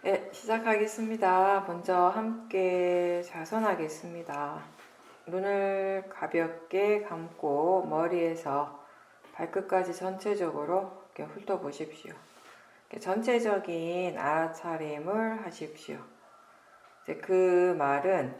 네, 시작하겠습니다. 먼저 함께 좌선하겠습니다. 눈을 가볍게 감고 머리에서 발끝까지 전체적으로 이렇게 훑어보십시오. 이렇게 전체적인 알아차림을 하십시오. 이제 그 말은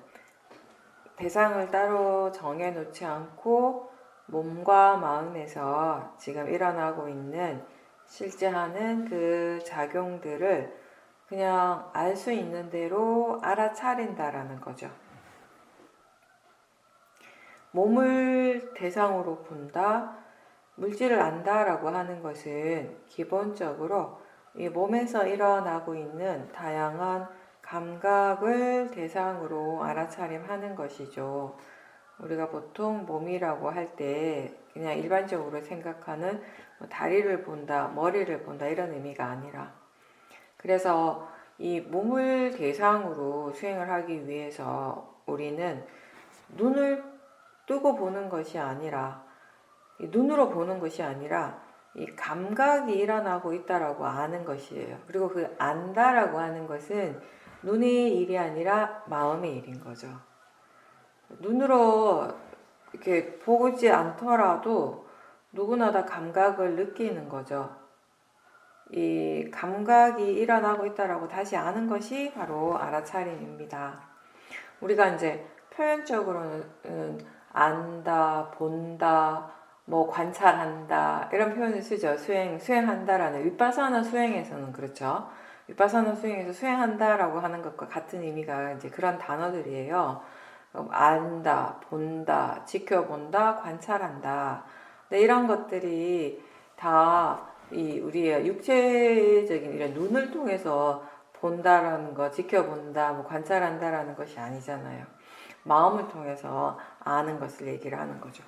대상을 따로 정해놓지 않고 몸과 마음에서 지금 일어나고 있는 실제 하는 그 작용들을 그냥 알 수 있는 대로 알아차린다라는 거죠. 몸을 대상으로 본다, 물질을 안다라고 하는 것은 기본적으로 이 몸에서 일어나고 있는 다양한 감각을 대상으로 알아차림하는 것이죠. 우리가 보통 몸이라고 할 때 그냥 일반적으로 생각하는 다리를 본다, 머리를 본다 이런 의미가 아니라, 그래서 이 몸을 대상으로 수행을 하기 위해서 우리는 눈을 뜨고 보는 것이 아니라, 눈으로 보는 것이 아니라 이 감각이 일어나고 있다라고 아는 것이에요. 그리고 그 안다라고 하는 것은 눈의 일이 아니라 마음의 일인 거죠. 눈으로 이렇게 보지 않더라도 누구나 다 감각을 느끼는 거죠. 이 감각이 일어나고 있다라고 다시 아는 것이 바로 알아차림입니다. 우리가 이제 표현적으로는 안다, 본다, 뭐 관찰한다 이런 표현을 쓰죠. 수행한다라는 윗바사나 수행에서는 그렇죠. 윗바사나 수행에서 수행한다라고 하는 것과 같은 의미가 이제 그런 단어들이에요. 안다, 본다, 지켜본다, 관찰한다. 네, 이런 것들이 다 우리의 육체적인 이런 눈을 통해서 본다라는 거, 지켜본다, 뭐 관찰한다라는 것이 아니잖아요. 마음을 통해서 아는 것을 얘기를 하는 거죠.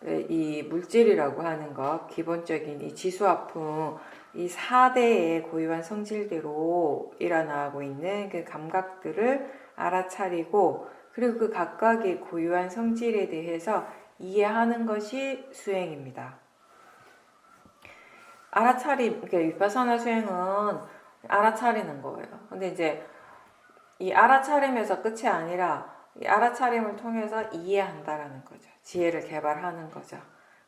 이 물질이라고 하는 것, 기본적인 이 지수화풍, 이 4대의 고유한 성질대로 일어나고 있는 그 감각들을 알아차리고, 그리고 그 각각의 고유한 성질에 대해서 이해하는 것이 수행입니다. 알아차림, 그러니까 윗바사나 수행은 알아차리는 거예요. 근데 이제 이 알아차림에서 끝이 아니라 이 알아차림을 통해서 이해한다라는 거죠. 지혜를 개발하는 거죠.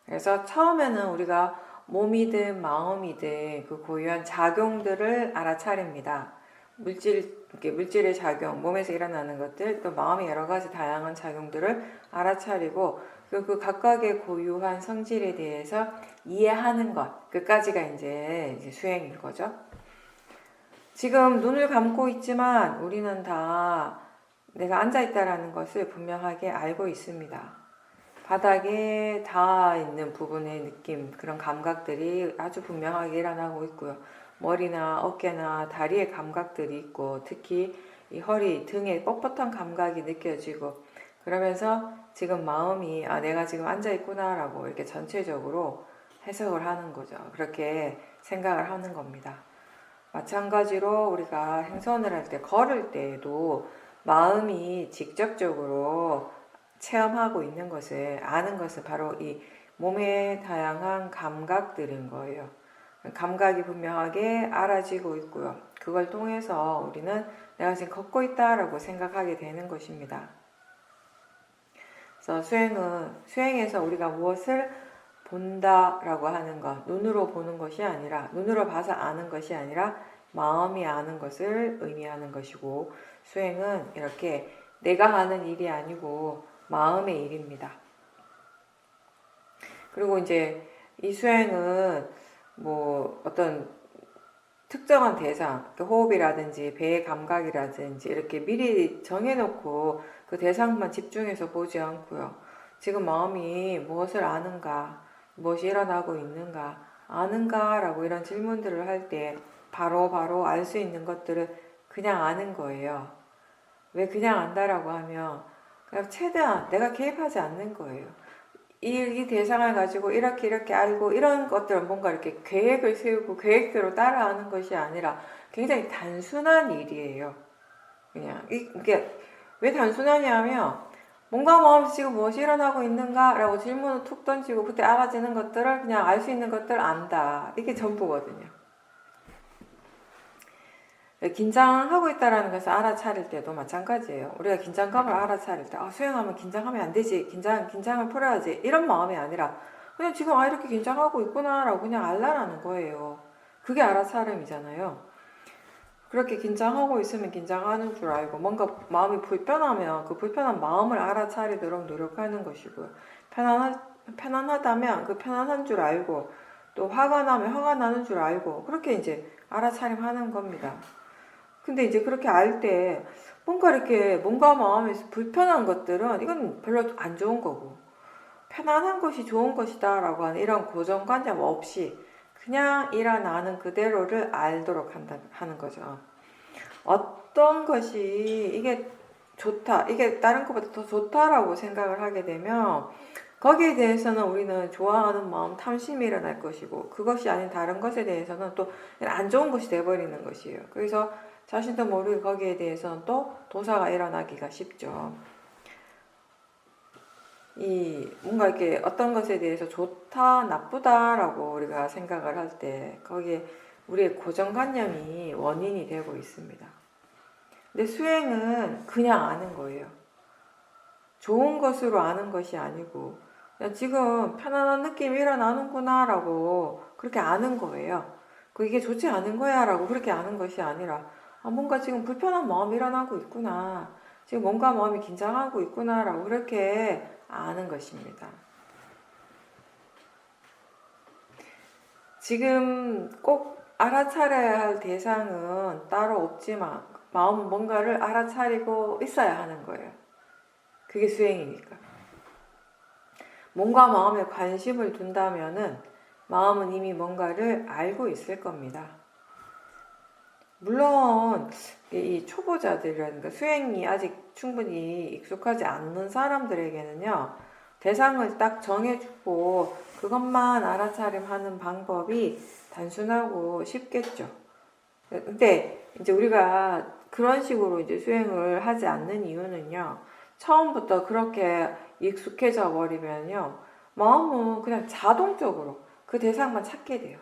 그래서 처음에는 우리가 몸이든 마음이든 그 고유한 작용들을 알아차립니다. 물질의 작용, 몸에서 일어나는 것들, 또 마음의 여러 가지 다양한 작용들을 알아차리고 그 각각의 고유한 성질에 대해서 이해하는 것, 그까지가 이제 수행인 거죠. 지금 눈을 감고 있지만 우리는 다 내가 앉아있다라는 것을 분명하게 알고 있습니다. 바닥에 닿아 있는 부분의 느낌, 그런 감각들이 아주 분명하게 일어나고 있고요. 머리나 어깨나 다리의 감각들이 있고, 특히 이 허리, 등의 뻣뻣한 감각이 느껴지고, 그러면서 지금 마음이 내가 지금 앉아있구나 라고 이렇게 전체적으로 해석을 하는 거죠. 그렇게 생각을 하는 겁니다. 마찬가지로 우리가 행선을 할 때, 걸을 때에도 마음이 직접적으로 체험하고 있는 것을 아는 것은 바로 이 몸의 다양한 감각들인 거예요. 감각이 분명하게 알아지고 있고요. 그걸 통해서 우리는 내가 지금 걷고 있다라고 생각하게 되는 것입니다. 그래서 수행에서 우리가 무엇을 본다라고 하는 것, 눈으로 보는 것이 아니라, 눈으로 봐서 아는 것이 아니라 마음이 아는 것을 의미하는 것이고, 수행은 이렇게 내가 하는 일이 아니고 마음의 일입니다. 그리고 이제 이 수행은 뭐 어떤 특정한 대상, 호흡이라든지 배의 감각이라든지 이렇게 미리 정해놓고 그 대상만 집중해서 보지 않고요. 지금 마음이 무엇을 아는가, 무엇이 일어나고 있는가, 아는가라고 이런 질문들을 할 때 바로 알 수 있는 것들을 그냥 아는 거예요. 왜 그냥 안다라고 하면 그냥 최대한 내가 개입하지 않는 거예요. 이 대상을 가지고 이렇게 알고 이런 것들은 뭔가 이렇게 계획을 세우고 계획대로 따라하는 것이 아니라 굉장히 단순한 일이에요. 그냥 이게 왜 단순하냐면 뭔가 마음에서 지금 무엇이 일어나고 있는가라고 질문을 툭 던지고 그때 알아지는 것들을 그냥 알 수 있는 것들 안다. 이게 전부거든요. 긴장하고 있다라는 것을 알아차릴 때도 마찬가지예요. 우리가 긴장감을 알아차릴 때, 수행하면 긴장하면 안 되지. 긴장을 풀어야지. 이런 마음이 아니라, 그냥 지금 이렇게 긴장하고 있구나라고 그냥 알라라는 거예요. 그게 알아차림이잖아요. 그렇게 긴장하고 있으면 긴장하는 줄 알고, 뭔가 마음이 불편하면 그 불편한 마음을 알아차리도록 노력하는 것이고요. 편안하다면 그 편안한 줄 알고, 또 화가 나면 화가 나는 줄 알고, 그렇게 이제 알아차림하는 겁니다. 근데 이제 그렇게 알 때 뭔가 마음에서 불편한 것들은 이건 별로 안 좋은 거고, 편안한 것이 좋은 것이다 라고 하는 이런 고정관념 없이 그냥 일어나는 그대로를 알도록 하는 거죠. 어떤 것이 이게 좋다, 이게 다른 것보다 더 좋다라고 생각을 하게 되면 거기에 대해서는 우리는 좋아하는 마음, 탐심이 일어날 것이고, 그것이 아닌 다른 것에 대해서는 또 안 좋은 것이 돼버리는 것이에요. 그래서 자신도 모르게 거기에 대해서는 또 도사가 일어나기가 쉽죠. 뭔가 이렇게 어떤 것에 대해서 좋다, 나쁘다라고 우리가 생각을 할 때 거기에 우리의 고정관념이 원인이 되고 있습니다. 근데 수행은 그냥 아는 거예요. 좋은 것으로 아는 것이 아니고, 그냥 지금 편안한 느낌이 일어나는구나 라고 그렇게 아는 거예요. 이게 좋지 않은 거야 라고 그렇게 아는 것이 아니라, 뭔가 지금 불편한 마음이 일어나고 있구나, 지금 뭔가 마음이 긴장하고 있구나 라고 그렇게 아는 것입니다. 지금 꼭 알아차려야 할 대상은 따로 없지만 마음 뭔가를 알아차리고 있어야 하는 거예요. 그게 수행이니까. 몸과 마음에 관심을 둔다면은 마음은 이미 뭔가를 알고 있을 겁니다. 물론 이 초보자들이라든가 수행이 아직 충분히 익숙하지 않는 사람들에게는요, 대상을 딱 정해주고 그것만 알아차림하는 방법이 단순하고 쉽겠죠. 근데 이제 우리가 그런 식으로 이제 수행을 하지 않는 이유는요, 처음부터 그렇게 익숙해져 버리면요, 마음은 그냥 자동적으로 그 대상만 찾게 돼요.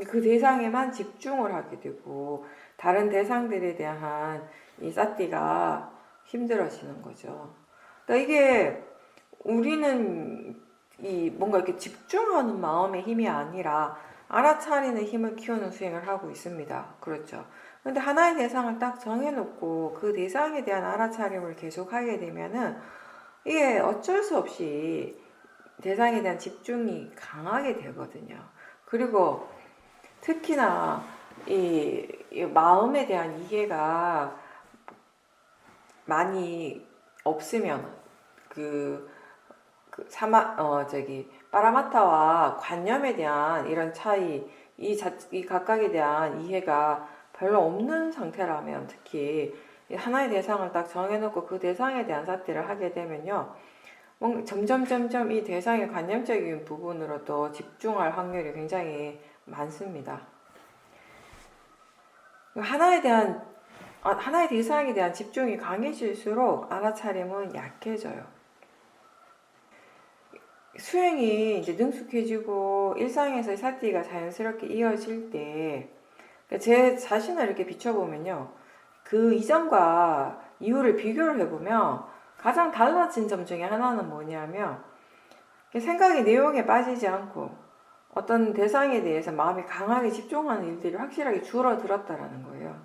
그 대상에만 집중을 하게 되고, 다른 대상들에 대한 이 사티가 힘들어지는 거죠. 그러니까 이게 우리는 뭔가 이렇게 집중하는 마음의 힘이 아니라 알아차리는 힘을 키우는 수행을 하고 있습니다. 그렇죠. 근데 하나의 대상을 딱 정해놓고 그 대상에 대한 알아차림을 계속 하게 되면은 이게 어쩔 수 없이 대상에 대한 집중이 강하게 되거든요. 그리고 특히나 이 마음에 대한 이해가 많이 없으면 파라마타와 관념에 대한 이런 차이, 이 각각에 대한 이해가 별로 없는 상태라면, 특히 하나의 대상을 딱 정해놓고 그 대상에 대한 사티를 하게 되면요, 점점 이 대상의 관념적인 부분으로도 집중할 확률이 굉장히 많습니다. 하나의 대상에 대한 집중이 강해질수록 알아차림은 약해져요. 수행이 이제 능숙해지고 일상에서의 사티가 자연스럽게 이어질 때, 제 자신을 이렇게 비춰보면요, 그 이전과 이후를 비교를 해보면 가장 달라진 점 중에 하나는 뭐냐면, 생각의 내용에 빠지지 않고 어떤 대상에 대해서 마음이 강하게 집중하는 일들이 확실하게 줄어들었다라는 거예요.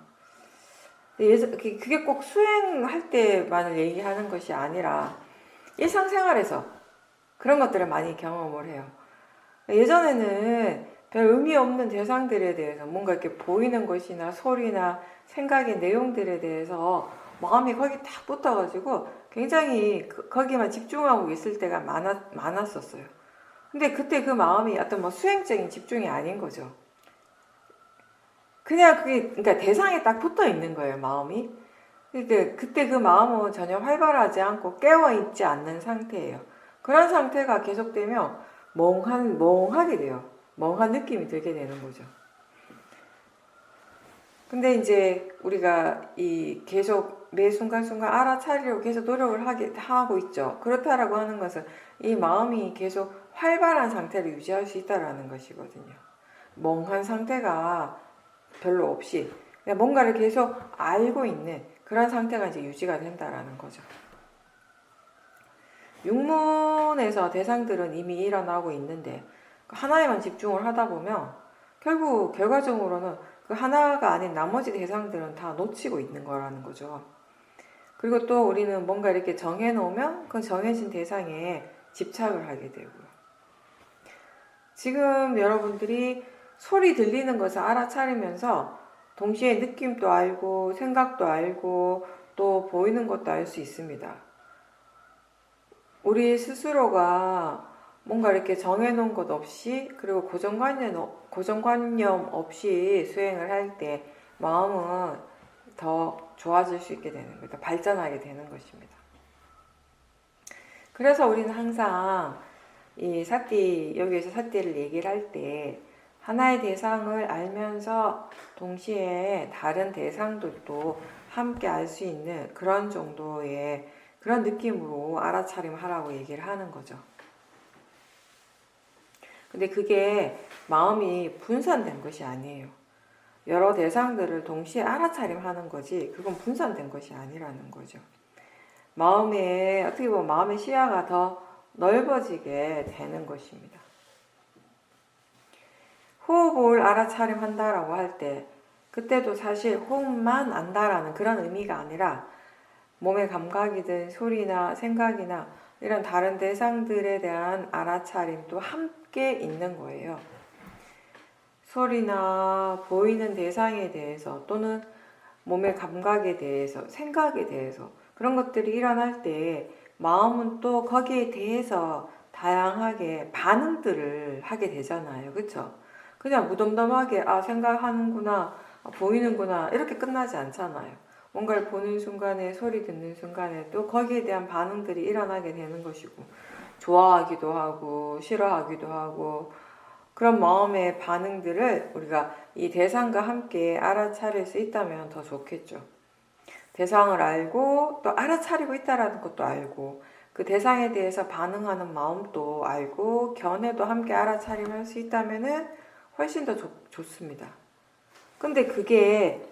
그게 꼭 수행할 때만을 얘기하는 것이 아니라 일상생활에서 그런 것들을 많이 경험을 해요. 예전에는 별 의미 없는 대상들에 대해서 뭔가 이렇게 보이는 것이나 소리나 생각의 내용들에 대해서 마음이 거기 딱 붙어가지고 굉장히 거기만 집중하고 있을 때가 많았었어요. 근데 그때 그 마음이 어떤 수행적인 집중이 아닌 거죠. 그냥 그러니까 대상에 딱 붙어 있는 거예요, 마음이. 그러니까 그때 그 마음은 전혀 활발하지 않고 깨어있지 않는 상태예요. 그런 상태가 계속되면 멍하게 돼요. 멍한 느낌이 들게 되는 거죠. 근데 이제 우리가 계속 매 순간순간 알아차리려고 계속 노력을 하고 있죠. 그렇다라고 하는 것은 이 마음이 계속 활발한 상태를 유지할 수 있다라는 것이거든요. 멍한 상태가 별로 없이 그러니까 뭔가를 계속 알고 있는 그런 상태가 이제 유지가 된다라는 거죠. 육문에서 대상들은 이미 일어나고 있는데 하나에만 집중을 하다 보면 결국 결과적으로는 그 하나가 아닌 나머지 대상들은 다 놓치고 있는 거라는 거죠. 그리고 또 우리는 뭔가 이렇게 정해놓으면 그 정해진 대상에 집착을 하게 되고요. 지금 여러분들이 소리 들리는 것을 알아차리면서 동시에 느낌도 알고 생각도 알고 또 보이는 것도 알 수 있습니다. 우리 스스로가 뭔가 이렇게 정해놓은 것 없이 그리고 고정관념 없이 수행을 할 때 마음은 더 좋아질 수 있게 되는 거죠. 발전하게 되는 것입니다. 그래서 우리는 항상 이 사띠, 여기에서 사띠를 얘기를 할 때 하나의 대상을 알면서 동시에 다른 대상들도 함께 알 수 있는 그런 정도의 그런 느낌으로 알아차림 하라고 얘기를 하는 거죠. 근데 그게 마음이 분산된 것이 아니에요. 여러 대상들을 동시에 알아차림 하는 거지 그건 분산된 것이 아니라는 거죠. 마음에 어떻게 보면 마음의 시야가 더 넓어지게 되는 것입니다. 호흡을 알아차림 한다라고 할 때 그때도 사실 호흡만 안다라는 그런 의미가 아니라 몸의 감각이든 소리나 생각이나 이런 다른 대상들에 대한 알아차림도 함께 있는 거예요. 소리나 보이는 대상에 대해서 또는 몸의 감각에 대해서 생각에 대해서 그런 것들이 일어날 때 마음은 또 거기에 대해서 다양하게 반응들을 하게 되잖아요. 그렇죠? 그냥 무덤덤하게 생각하는구나, 보이는구나 이렇게 끝나지 않잖아요. 뭔가를 보는 순간에 소리 듣는 순간에 또 거기에 대한 반응들이 일어나게 되는 것이고 좋아하기도 하고 싫어하기도 하고 그런 마음의 반응들을 우리가 이 대상과 함께 알아차릴 수 있다면 더 좋겠죠. 대상을 알고 또 알아차리고 있다는 것도 알고 그 대상에 대해서 반응하는 마음도 알고 견해도 함께 알아차림할 수 있다면 훨씬 더 좋습니다. 근데 그게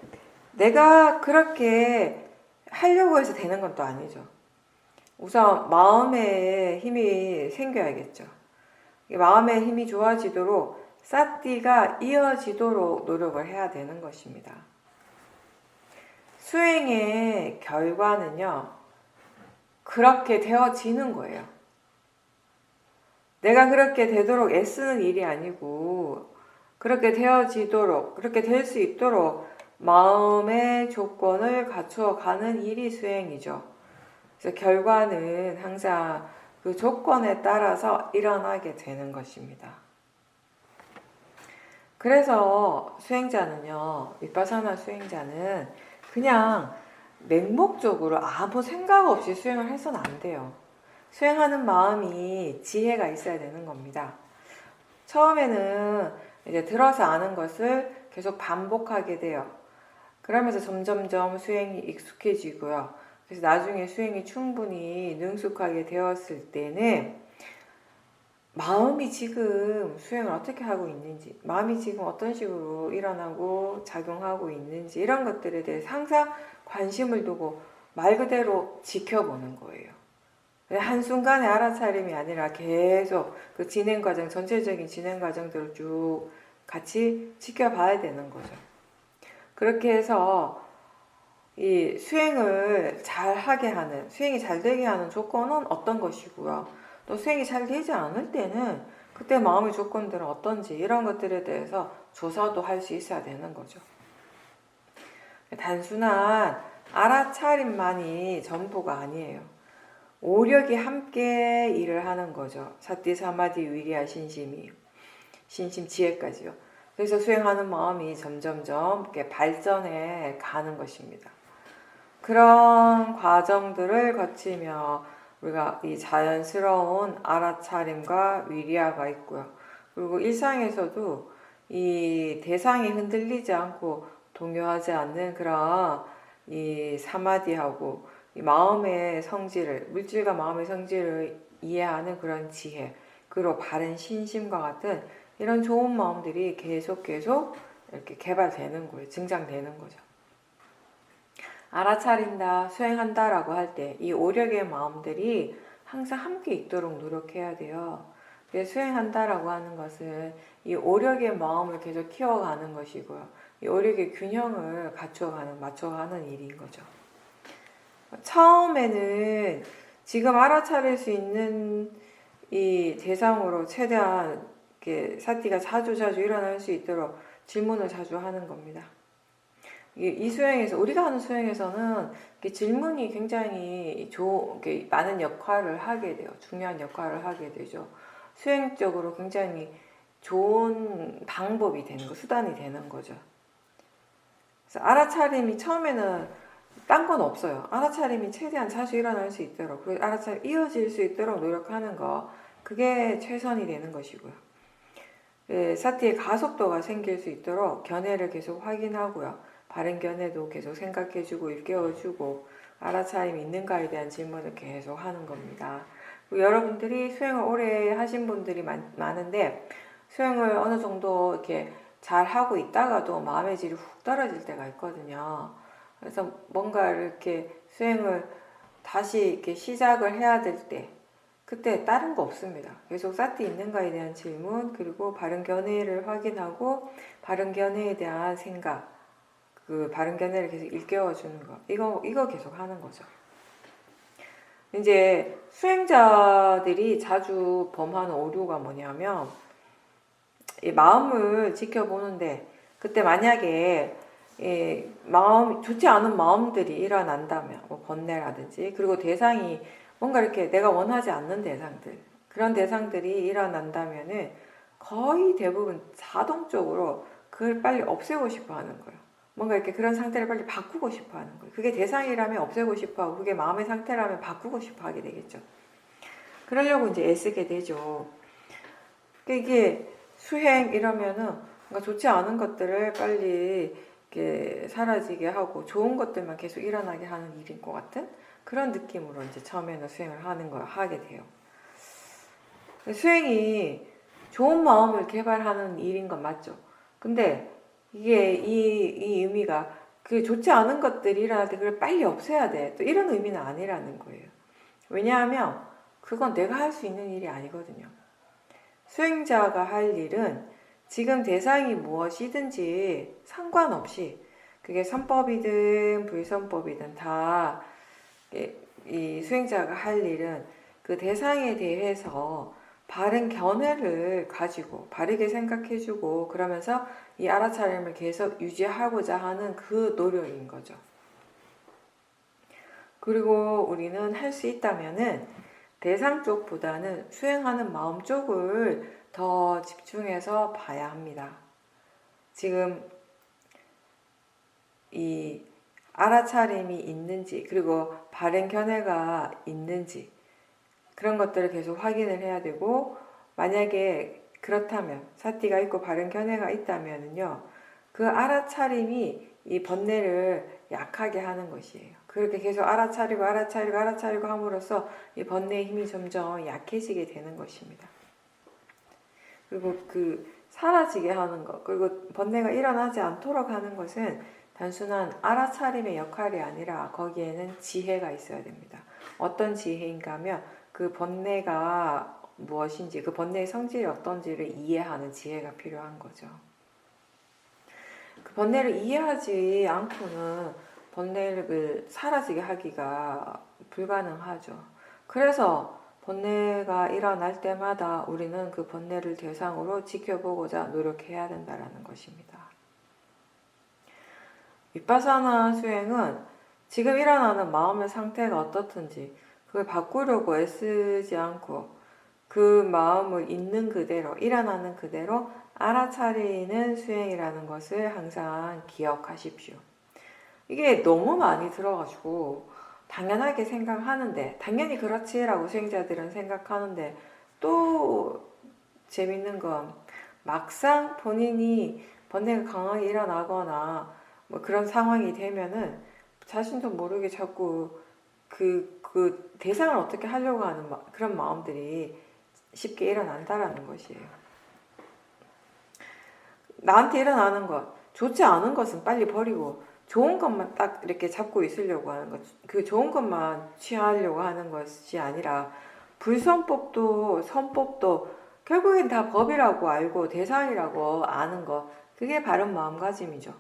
내가 그렇게 하려고 해서 되는 건 또 아니죠. 우선 마음의 힘이 생겨야겠죠. 마음의 힘이 좋아지도록 사띠가 이어지도록 노력을 해야 되는 것입니다. 수행의 결과는요, 그렇게 되어지는 거예요. 내가 그렇게 되도록 애쓰는 일이 아니고 그렇게 되어지도록, 그렇게 될 수 있도록 마음의 조건을 갖추어 가는 일이 수행이죠. 그래서 결과는 항상 그 조건에 따라서 일어나게 되는 것입니다. 그래서 수행자는요, 위파사나 수행자는 그냥 맹목적으로 아무 생각 없이 수행을 해서는 안 돼요. 수행하는 마음이 지혜가 있어야 되는 겁니다. 처음에는 이제 들어서 아는 것을 계속 반복하게 돼요. 그러면서 점점점 수행이 익숙해지고요. 그래서 나중에 수행이 충분히 능숙하게 되었을 때는 마음이 지금 수행을 어떻게 하고 있는지, 마음이 지금 어떤 식으로 일어나고 작용하고 있는지 이런 것들에 대해서 항상 관심을 두고 말 그대로 지켜보는 거예요. 한순간에 알아차림이 아니라 계속 그 진행 과정, 전체적인 진행 과정들을 쭉 같이 지켜봐야 되는 거죠. 그렇게 해서 이 수행을 잘 하게 하는, 수행이 잘 되게 하는 조건은 어떤 것이고요. 또 수행이 잘 되지 않을 때는 그때 마음의 조건들은 어떤지 이런 것들에 대해서 조사도 할 수 있어야 되는 거죠. 단순한 알아차림만이 전부가 아니에요. 오력이 함께 일을 하는 거죠. 사띠, 사마디, 위리아, 신심이. 신심, 지혜까지요. 그래서 수행하는 마음이 점점점 이렇게 발전해 가는 것입니다. 그런 과정들을 거치며 우리가 이 자연스러운 알아차림과 위리아가 있고요. 그리고 일상에서도 이 대상이 흔들리지 않고 동요하지 않는 그런 이 사마디하고 이 마음의 성질을, 물질과 마음의 성질을 이해하는 그런 지혜, 그리고 바른 신심과 같은 이런 좋은 마음들이 계속 이렇게 개발되는 거예요. 증장되는 거죠. 알아차린다, 수행한다라고 할 때 이 오력의 마음들이 항상 함께 있도록 노력해야 돼요. 수행한다라고 하는 것은 이 오력의 마음을 계속 키워가는 것이고요. 이 오력의 균형을 맞춰가는 일인 거죠. 처음에는 지금 알아차릴 수 있는 이 대상으로 최대한 이렇게 사티가 자주 일어날 수 있도록 질문을 자주 하는 겁니다. 이 수행에서, 우리가 하는 수행에서는 질문이 굉장히 많은 역할을 하게 돼요. 중요한 역할을 하게 되죠. 수행적으로 굉장히 좋은 방법이 되는 거, 수단이 되는 거죠. 그래서 알아차림이 처음에는 딴 건 없어요. 알아차림이 최대한 자주 일어날 수 있도록, 그리고 알아차림이 이어질 수 있도록 노력하는 거, 그게 최선이 되는 것이고요. 사티의 가속도가 생길 수 있도록 견해를 계속 확인하고요. 바른 견해도 계속 생각해주고 일깨워주고 알아차림이 있는가에 대한 질문을 계속 하는 겁니다. 여러분들이 수행을 오래 하신 분들이 많은데 수행을 어느 정도 이렇게 잘 하고 있다가도 마음의 질이 훅 떨어질 때가 있거든요. 그래서 뭔가 이렇게 수행을 다시 이렇게 시작을 해야 될 때 그때 다른 거 없습니다. 계속 사티 있는가에 대한 질문, 그리고 바른 견해를 확인하고 바른 견해에 대한 생각, 그 바른 견해를 계속 일깨워주는 거, 이거 계속 하는 거죠. 이제 수행자들이 자주 범하는 오류가 뭐냐면 이 마음을 지켜보는데 그때 만약에 좋지 않은 마음들이 일어난다면 뭐 번뇌라든지, 그리고 대상이 뭔가 이렇게 내가 원하지 않는 대상들, 그런 대상들이 일어난다면은 거의 대부분 자동적으로 그걸 빨리 없애고 싶어 하는 거예요. 뭔가 이렇게 그런 상태를 빨리 바꾸고 싶어 하는 거예요. 그게 대상이라면 없애고 싶어 하고, 그게 마음의 상태라면 바꾸고 싶어 하게 되겠죠. 그러려고 이제 애쓰게 되죠. 이게 수행 이러면은 뭔가 좋지 않은 것들을 빨리 이렇게 사라지게 하고 좋은 것들만 계속 일어나게 하는 일인 것 같은 그런 느낌으로 이제 처음에는 수행을 하게 돼요. 수행이 좋은 마음을 개발하는 일인 건 맞죠. 근데 이게 이 의미가 그 좋지 않은 것들이 일어날 때 그걸 빨리 없애야 돼, 또 이런 의미는 아니라는 거예요. 왜냐하면 그건 내가 할 수 있는 일이 아니거든요. 수행자가 할 일은 지금 대상이 무엇이든지 상관없이, 그게 선법이든 불선법이든 다 이 수행자가 할 일은 그 대상에 대해서 바른 견해를 가지고 바르게 생각해주고, 그러면서 이 알아차림을 계속 유지하고자 하는 그 노력인 거죠. 그리고 우리는 할 수 있다면은 대상 쪽보다는 수행하는 마음 쪽을 더 집중해서 봐야 합니다. 지금 이 알아차림이 있는지, 그리고 바른 견해가 있는지, 그런 것들을 계속 확인을 해야 되고, 만약에 그렇다면 사티가 있고 바른 견해가 있다면은요, 그 알아차림이 이 번뇌를 약하게 하는 것이에요. 그렇게 계속 알아차리고 함으로써 이 번뇌의 힘이 점점 약해지게 되는 것입니다. 그리고 그 사라지게 하는 것, 그리고 번뇌가 일어나지 않도록 하는 것은 단순한 알아차림의 역할이 아니라 거기에는 지혜가 있어야 됩니다. 어떤 지혜인가 하면 그 번뇌가 무엇인지, 그 번뇌의 성질이 어떤지를 이해하는 지혜가 필요한 거죠. 그 번뇌를 이해하지 않고는 번뇌를 사라지게 하기가 불가능하죠. 그래서 번뇌가 일어날 때마다 우리는 그 번뇌를 대상으로 지켜보고자 노력해야 된다는 것입니다. 비파사나 수행은 지금 일어나는 마음의 상태가 어떻든지 그걸 바꾸려고 애쓰지 않고 그 마음을 있는 그대로, 일어나는 그대로 알아차리는 수행이라는 것을 항상 기억하십시오. 이게 너무 많이 들어가지고 당연하게 생각하는데, 당연히 그렇지라고 수행자들은 생각하는데, 또 재밌는 건 막상 본인이 번뇌가 강하게 일어나거나 뭐 그런 상황이 되면은 자신도 모르게 자꾸 그 대상을 어떻게 하려고 하는 그런 마음들이 쉽게 일어난다라는 것이에요. 나한테 일어나는 것, 좋지 않은 것은 빨리 버리고 좋은 것만 딱 이렇게 잡고 있으려고 하는 것, 그 좋은 것만 취하려고 하는 것이 아니라 불선법도 선법도 결국엔 다 법이라고 알고 대상이라고 아는 것, 그게 바른 마음가짐이죠.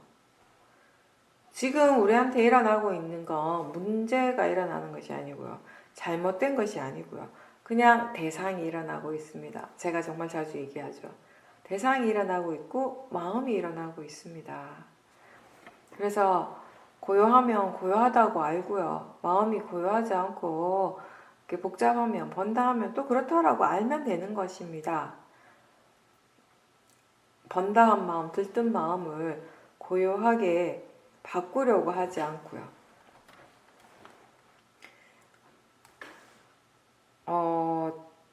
지금 우리한테 일어나고 있는 건 문제가 일어나는 것이 아니고요. 잘못된 것이 아니고요. 그냥 대상이 일어나고 있습니다. 제가 정말 자주 얘기하죠. 대상이 일어나고 있고 마음이 일어나고 있습니다. 그래서 고요하면 고요하다고 알고요. 마음이 고요하지 않고 이렇게 복잡하면 번다 하면 또 그렇다라고 알면 되는 것입니다. 번다한 마음, 들뜬 마음을 고요하게 바꾸려고 하지 않고요.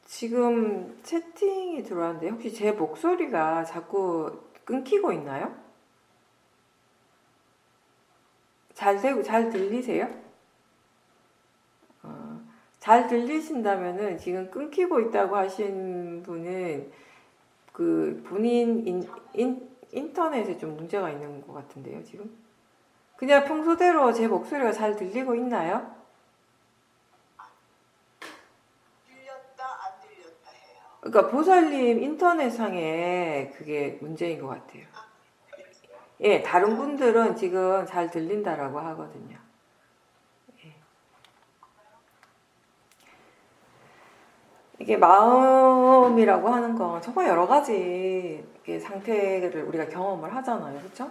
지금 채팅이 들어왔는데 혹시 제 목소리가 자꾸 끊기고 있나요? 잘 들리세요? 잘 들리신다면은 지금 끊기고 있다고 하신 분은 그 본인 인터넷에 좀 문제가 있는 것 같은데요, 지금? 그냥 평소대로 제 목소리가 잘 들리고 있나요? 들렸다 안 들렸다 해요. 그러니까 보살님 인터넷상에 그게 문제인 것 같아요. 예, 다른 분들은 지금 잘 들린다라고 하거든요. 예. 이게 마음이라고 하는 건 정말 여러 가지 상태를 우리가 경험을 하잖아요. 그렇죠?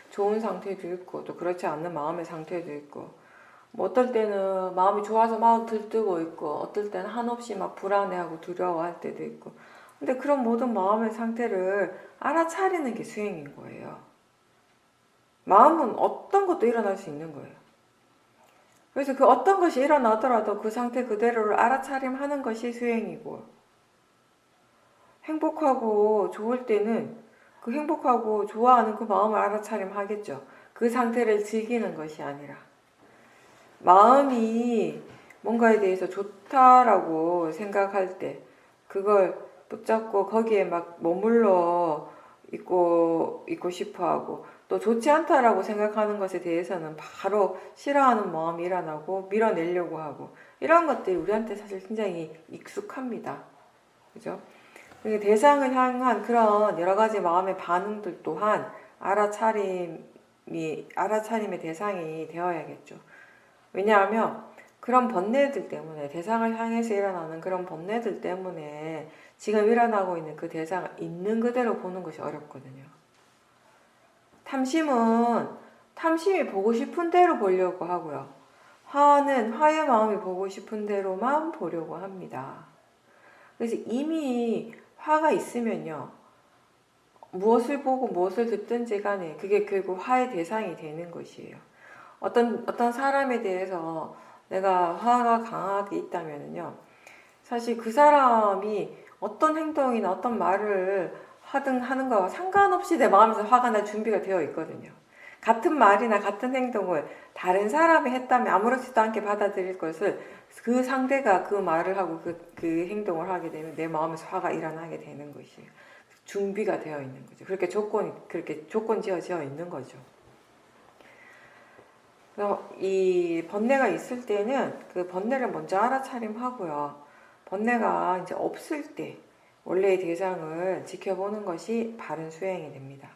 좋은 상태도 있고 또 그렇지 않는 마음의 상태도 있고 뭐 어떨 때는 마음이 좋아서 막 들뜨고 있고 어떨 때는 한없이 막 불안해하고 두려워할 때도 있고 근데 그런 모든 마음의 상태를 알아차리는 게 수행인 거예요. 마음은 어떤 것도 일어날 수 있는 거예요. 그래서 그 어떤 것이 일어나더라도 그 상태 그대로를 알아차림하는 것이 수행이고 행복하고 좋을 때는 그 행복하고 좋아하는 그 마음을 알아차림하겠죠. 그 상태를 즐기는 것이 아니라 마음이 뭔가에 대해서 좋다라고 생각할 때 그걸 붙잡고 거기에 막 머물러 있고 싶어하고 또 좋지 않다라고 생각하는 것에 대해서는 바로 싫어하는 마음이 일어나고 밀어내려고 하고 이런 것들이 우리한테 사실 굉장히 익숙합니다. 그죠? 대상을 향한 그런 여러 가지 마음의 반응들 또한 알아차림의 대상이 되어야겠죠. 왜냐하면 그런 번뇌들 때문에 대상을 향해서 일어나는 그런 번뇌들 때문에 지금 일어나고 있는 그 대상을 있는 그대로 보는 것이 어렵거든요. 탐심이 보고 싶은 대로 보려고 하고요. 화는 화의 마음이 보고 싶은 대로만 보려고 합니다. 그래서 이미 화가 있으면요. 무엇을 보고 무엇을 듣든지 간에 그게 결국 화의 대상이 되는 것이에요. 어떤 사람에 대해서 내가 화가 강하게 있다면요. 사실 그 사람이 어떤 행동이나 어떤 말을 하는 거와 상관없이 내 마음에서 화가 날 준비가 되어 있거든요. 같은 말이나 같은 행동을 다른 사람이 했다면 아무렇지도 않게 받아들일 것을 그 상대가 그 말을 하고 그 행동을 하게 되면 내 마음에서 화가 일어나게 되는 것이에요. 준비가 되어 있는 거죠. 그렇게 조건 지어져 있는 거죠. 그래서 이 번뇌가 있을 때는 그 번뇌를 먼저 알아차림하고요. 번뇌가 이제 없을 때 원래의 대상을 지켜보는 것이 바른 수행이 됩니다.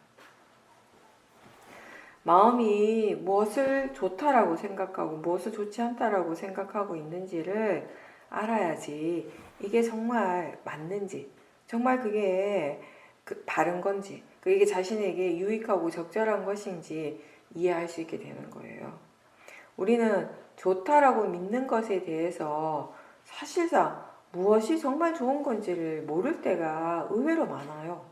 마음이 무엇을 좋다라고 생각하고 무엇을 좋지 않다라고 생각하고 있는지를 알아야지 이게 정말 맞는지 정말 그게 바른 건지 이게 자신에게 유익하고 적절한 것인지 이해할 수 있게 되는 거예요. 우리는 좋다라고 믿는 것에 대해서 사실상 무엇이 정말 좋은 건지를 모를 때가 의외로 많아요.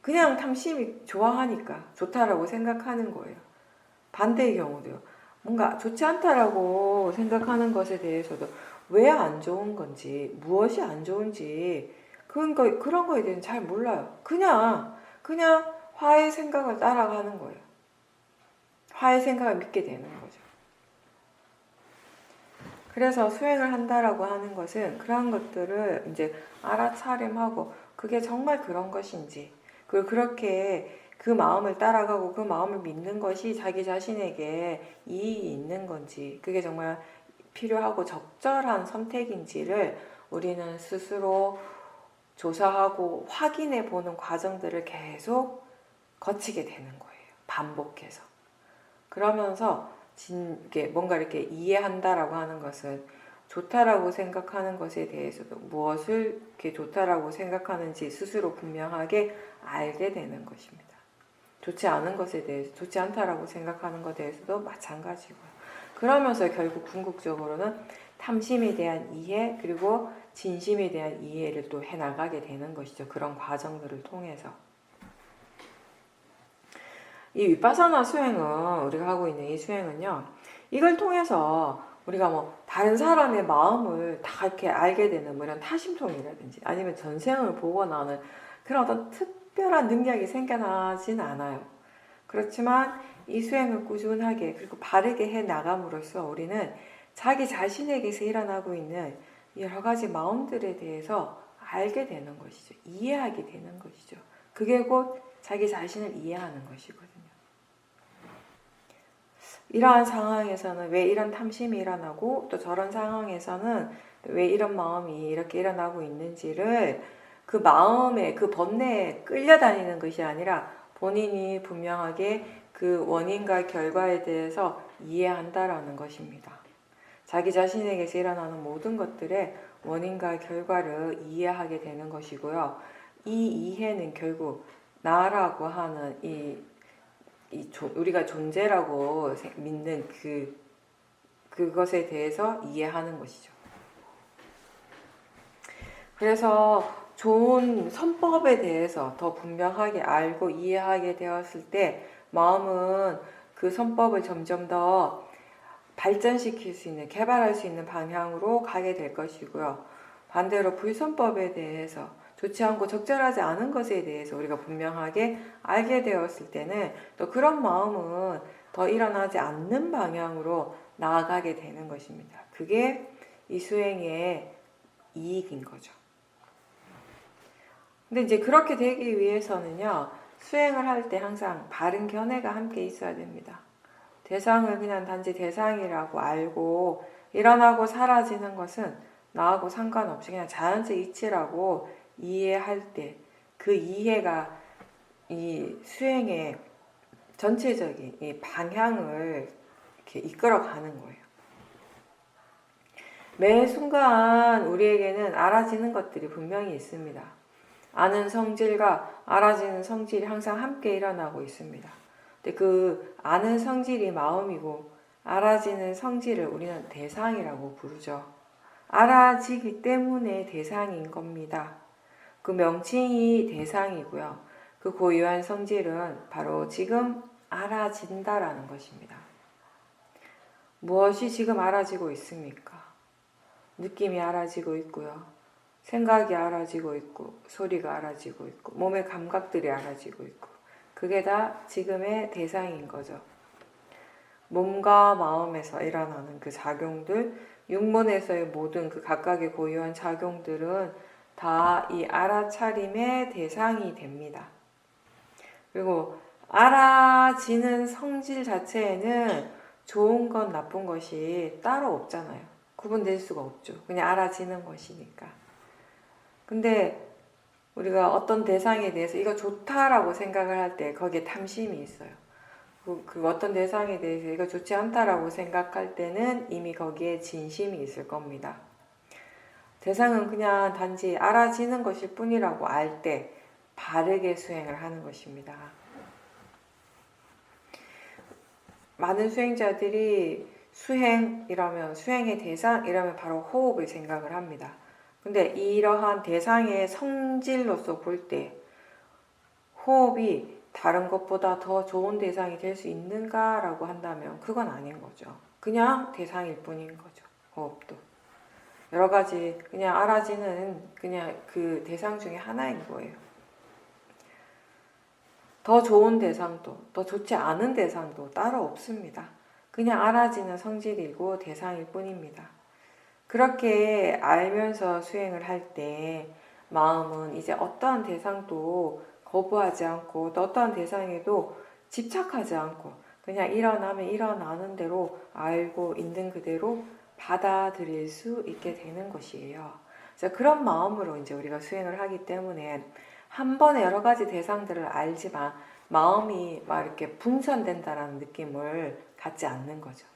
그냥 탐심이 좋아하니까 좋다라고 생각하는 거예요. 반대의 경우도요. 뭔가 좋지 않다라고 생각하는 것에 대해서도 왜 안 좋은 건지, 무엇이 안 좋은지 그런 거에 대해서는 잘 몰라요. 그냥 화의 생각을 따라가는 거예요. 화의 생각을 믿게 되는 거죠. 그래서 수행을 한다라고 하는 것은 그러한 것들을 이제 알아차림하고 그게 정말 그런 것인지 그리고 그렇게 그 마음을 따라가고 그 마음을 믿는 것이 자기 자신에게 이익이 있는 건지, 그게 정말 필요하고 적절한 선택인지를 우리는 스스로 조사하고 확인해 보는 과정들을 계속 거치게 되는 거예요. 반복해서. 그러면서 뭔가 이렇게 이해한다라고 하는 것은 좋다라고 생각하는 것에 대해서도 무엇을 이렇게 좋다라고 생각하는지 스스로 분명하게 알게 되는 것입니다. 좋지 않은 것에 대해서, 좋지 않다라고 생각하는 것에 대해서도 마찬가지고요. 그러면서 결국 궁극적으로는 탐심에 대한 이해, 그리고 진심에 대한 이해를 또 해나가게 되는 것이죠. 그런 과정들을 통해서. 이 위파사나 수행은, 우리가 하고 있는 이 수행은요, 이걸 통해서 우리가 뭐 다른 사람의 마음을 다 이렇게 알게 되는 뭐 이런 타심통이라든지 아니면 전생을 보고 나는 그런 어떤 특별한 능력이 생겨나진 않아요. 그렇지만 이 수행을 꾸준하게 그리고 바르게 해 나감으로써 우리는 자기 자신에게서 일어나고 있는 여러 가지 마음들에 대해서 알게 되는 것이죠. 이해하게 되는 것이죠. 그게 곧 자기 자신을 이해하는 것이거든요. 이러한 상황에서는 왜 이런 탐심이 일어나고 또 저런 상황에서는 왜 이런 마음이 이렇게 일어나고 있는지를 그 마음의 그 번뇌에 끌려다니는 것이 아니라 본인이 분명하게 그 원인과 결과에 대해서 이해한다라는 것입니다. 자기 자신에게서 일어나는 모든 것들의 원인과 결과를 이해하게 되는 것이고요. 이 이해는 결국 나라고 하는 우리가 존재라고 믿는 그것에 대해서 이해하는 것이죠. 그래서 좋은 선법에 대해서 더 분명하게 알고 이해하게 되었을 때 마음은 그 선법을 점점 더 발전시킬 수 있는, 개발할 수 있는 방향으로 가게 될 것이고요. 반대로 불선법에 대해서 좋지 않고 적절하지 않은 것에 대해서 우리가 분명하게 알게 되었을 때는 또 그런 마음은 더 일어나지 않는 방향으로 나아가게 되는 것입니다. 그게 이 수행의 이익인 거죠. 근데 이제 그렇게 되기 위해서는요, 수행을 할 때 항상 바른 견해가 함께 있어야 됩니다. 대상을 그냥 단지 대상이라고 알고 일어나고 사라지는 것은 나하고 상관없이 그냥 자연적 이치라고 이해할 때 그 이해가 이 수행의 전체적인 이 방향을 이렇게 이끌어가는 거예요. 매 순간 우리에게는 알아지는 것들이 분명히 있습니다. 아는 성질과 알아지는 성질이 항상 함께 일어나고 있습니다. 근데 그 아는 성질이 마음이고 알아지는 성질을 우리는 대상이라고 부르죠. 알아지기 때문에 대상인 겁니다. 그 명칭이 대상이고요. 그 고유한 성질은 바로 지금 알아진다라는 것입니다. 무엇이 지금 알아지고 있습니까? 느낌이 알아지고 있고요. 생각이 알아지고 있고, 소리가 알아지고 있고, 몸의 감각들이 알아지고 있고, 그게 다 지금의 대상인 거죠. 몸과 마음에서 일어나는 그 작용들, 육문에서의 모든 그 각각의 고유한 작용들은 다 이 알아차림의 대상이 됩니다. 그리고 알아지는 성질 자체에는 좋은 것, 나쁜 것이 따로 없잖아요. 구분될 수가 없죠. 그냥 알아지는 것이니까. 근데 우리가 어떤 대상에 대해서 이거 좋다라고 생각을 할 때 거기에 탐심이 있어요. 그 어떤 대상에 대해서 이거 좋지 않다라고 생각할 때는 이미 거기에 진심이 있을 겁니다. 대상은 그냥 단지 알아지는 것일 뿐이라고 알 때 바르게 수행을 하는 것입니다. 많은 수행자들이 수행이라면, 수행의 대상 이라면 바로 호흡을 생각을 합니다. 근데 이러한 대상의 성질로서 볼 때 호흡이 다른 것보다 더 좋은 대상이 될 수 있는가라고 한다면 그건 아닌 거죠. 그냥 대상일 뿐인 거죠. 호흡도. 여러 가지 그냥 알아지는 그냥 그 대상 중에 하나인 거예요. 더 좋은 대상도, 더 좋지 않은 대상도 따로 없습니다. 그냥 알아지는 성질이고 대상일 뿐입니다. 그렇게 알면서 수행을 할 때 마음은 이제 어떠한 대상도 거부하지 않고 또 어떠한 대상에도 집착하지 않고 그냥 일어나면 일어나는 대로 알고 있는 그대로 받아들일 수 있게 되는 것이에요. 그래서 그런 마음으로 이제 우리가 수행을 하기 때문에 한 번에 여러 가지 대상들을 알지만 마음이 막 이렇게 분산된다라는 느낌을 갖지 않는 거죠.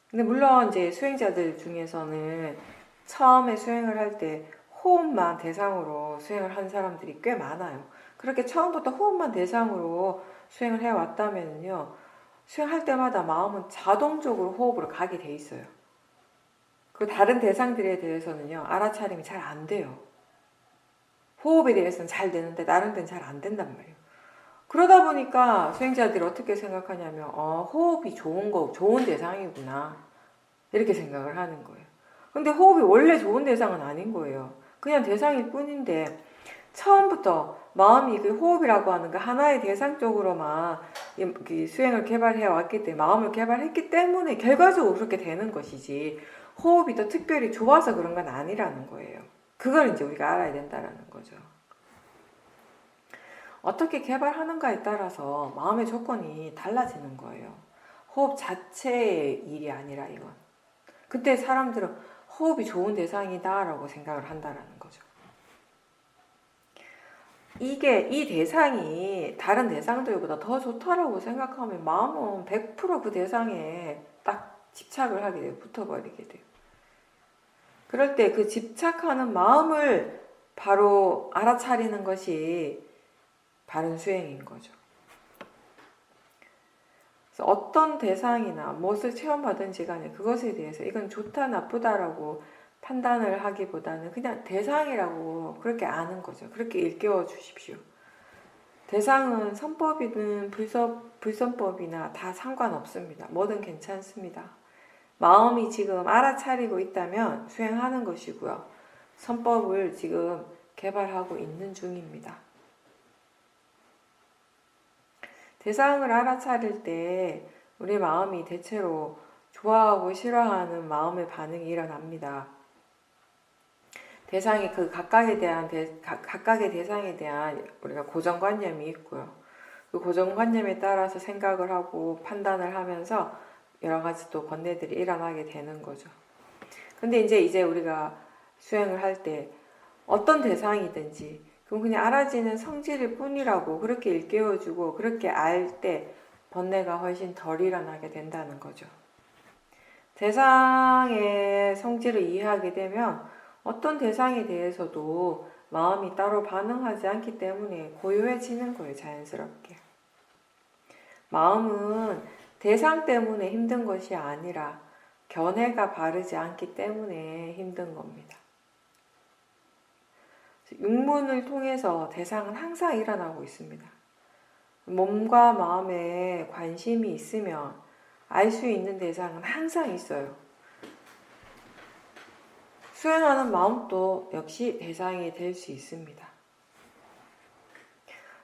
근데 물론 이제 수행자들 중에서는 처음에 수행을 할 때 호흡만 대상으로 수행을 한 사람들이 꽤 많아요. 그렇게 처음부터 호흡만 대상으로 수행을 해왔다면요, 수행할 때마다 마음은 자동적으로 호흡으로 가게 돼 있어요. 그리고 다른 대상들에 대해서는요, 알아차림이 잘 안 돼요. 호흡에 대해서는 잘 되는데 다른 데는 잘 안 된단 말이에요. 그러다 보니까 수행자들이 어떻게 생각하냐면 호흡이 좋은 대상이구나 이렇게 생각을 하는 거예요. 근데 호흡이 원래 좋은 대상은 아닌 거예요. 그냥 대상일 뿐인데 처음부터 마음이 그 호흡이라고 하는 그 하나의 대상 쪽으로만 수행을 개발해 왔기 때문에 마음을 개발했기 때문에 결과적으로 그렇게 되는 것이지 호흡이 더 특별히 좋아서 그런 건 아니라는 거예요. 그걸 이제 우리가 알아야 된다는 거죠. 어떻게 개발하는가에 따라서 마음의 조건이 달라지는 거예요. 호흡 자체의 일이 아니라 이건. 그때 사람들은 호흡이 좋은 대상이다 라고 생각을 한다는 거죠. 이 대상이 다른 대상들보다 더 좋다라고 생각하면 마음은 100% 그 대상에 딱 집착을 하게 돼요. 붙어버리게 돼요. 그럴 때 그 집착하는 마음을 바로 알아차리는 것이 바른 수행인 거죠. 그래서 어떤 대상이나 무엇을 체험하든지 간에 그것에 대해서 이건 좋다 나쁘다라고 판단을 하기보다는 그냥 대상이라고 그렇게 아는 거죠. 그렇게 일깨워 주십시오. 대상은 선법이든 불선법이나 다 상관없습니다. 뭐든 괜찮습니다. 마음이 지금 알아차리고 있다면 수행하는 것이고요. 선법을 지금 개발하고 있는 중입니다. 대상을 알아차릴 때 우리 마음이 대체로 좋아하고 싫어하는 마음의 반응이 일어납니다. 대상이 그 각각의 대상에 대한 우리가 고정관념이 있고요. 그 고정관념에 따라서 생각을 하고 판단을 하면서 여러 가지 또 번뇌들이 일어나게 되는 거죠. 근데 이제 우리가 수행을 할 때 어떤 대상이든지 그럼 그냥 알아지는 성질일 뿐이라고 그렇게 일깨워주고 그렇게 알 때 번뇌가 훨씬 덜 일어나게 된다는 거죠. 대상의 성질을 이해하게 되면 어떤 대상에 대해서도 마음이 따로 반응하지 않기 때문에 고요해지는 거예요. 자연스럽게. 마음은 대상 때문에 힘든 것이 아니라 견해가 바르지 않기 때문에 힘든 겁니다. 육문을 통해서 대상은 항상 일어나고 있습니다. 몸과 마음에 관심이 있으면 알 수 있는 대상은 항상 있어요. 수행하는 마음도 역시 대상이 될 수 있습니다.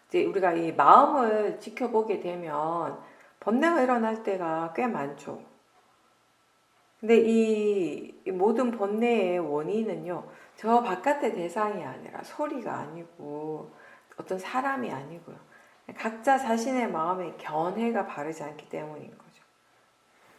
이제 우리가 이 마음을 지켜보게 되면 번뇌가 일어날 때가 꽤 많죠. 근데 이 모든 번뇌의 원인은요, 저 바깥의 대상이 아니라 소리가 아니고 어떤 사람이 아니고요. 각자 자신의 마음의 견해가 바르지 않기 때문인 거죠.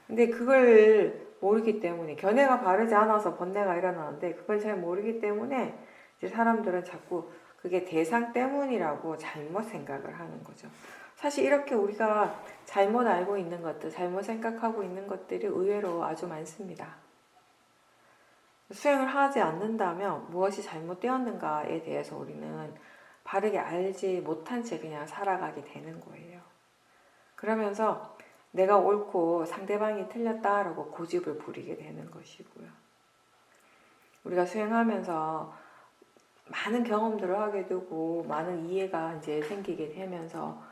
근데 그걸 모르기 때문에 견해가 바르지 않아서 번뇌가 일어나는데 그걸 잘 모르기 때문에 이제 사람들은 자꾸 그게 대상 때문이라고 잘못 생각을 하는 거죠. 사실 이렇게 우리가 잘못 알고 있는 것들, 잘못 생각하고 있는 것들이 의외로 아주 많습니다. 수행을 하지 않는다면 무엇이 잘못되었는가에 대해서 우리는 바르게 알지 못한 채 그냥 살아가게 되는 거예요. 그러면서 내가 옳고 상대방이 틀렸다라고 고집을 부리게 되는 것이고요. 우리가 수행하면서 많은 경험들을 하게 되고 많은 이해가 이제 생기게 되면서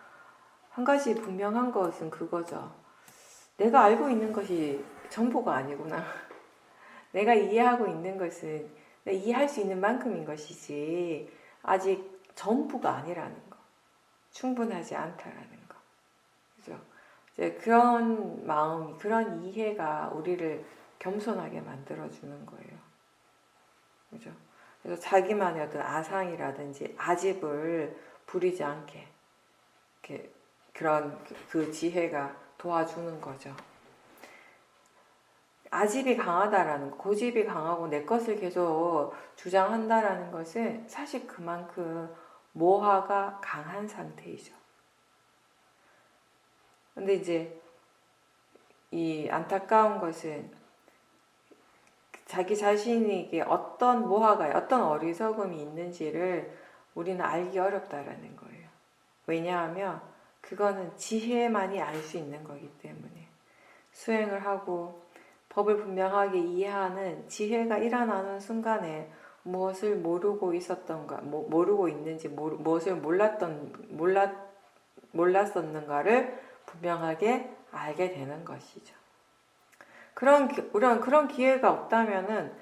한 가지 분명한 것은 그거죠. 내가 알고 있는 것이 전부가 아니구나. 내가 이해하고 있는 것은 내가 이해할 수 있는 만큼인 것이지 아직 전부가 아니라는 거. 충분하지 않다라는 거. 그죠? 이제 그런 마음, 그런 이해가 우리를 겸손하게 만들어주는 거예요. 그죠? 그래서 자기만의 어떤 아상이라든지 아집을 부리지 않게 이렇게 그런 그 지혜가 도와주는 거죠. 아집이 강하다라는 거, 고집이 강하고 내 것을 계속 주장한다라는 것은 사실 그만큼 모하가 강한 상태이죠. 근데 이제 이 안타까운 것은 자기 자신에게 어떤 모하가, 어떤 어리석음이 있는지를 우리는 알기 어렵다라는 거예요. 왜냐하면 그거는 지혜만이 알 수 있는 거기 때문에 수행을 하고 법을 분명하게 이해하는 지혜가 일어나는 순간에 무엇을 모르고 있었던가, 모르고 있는지, 무엇을 몰랐었는가를 분명하게 알게 되는 것이죠. 그런 기회가 없다면은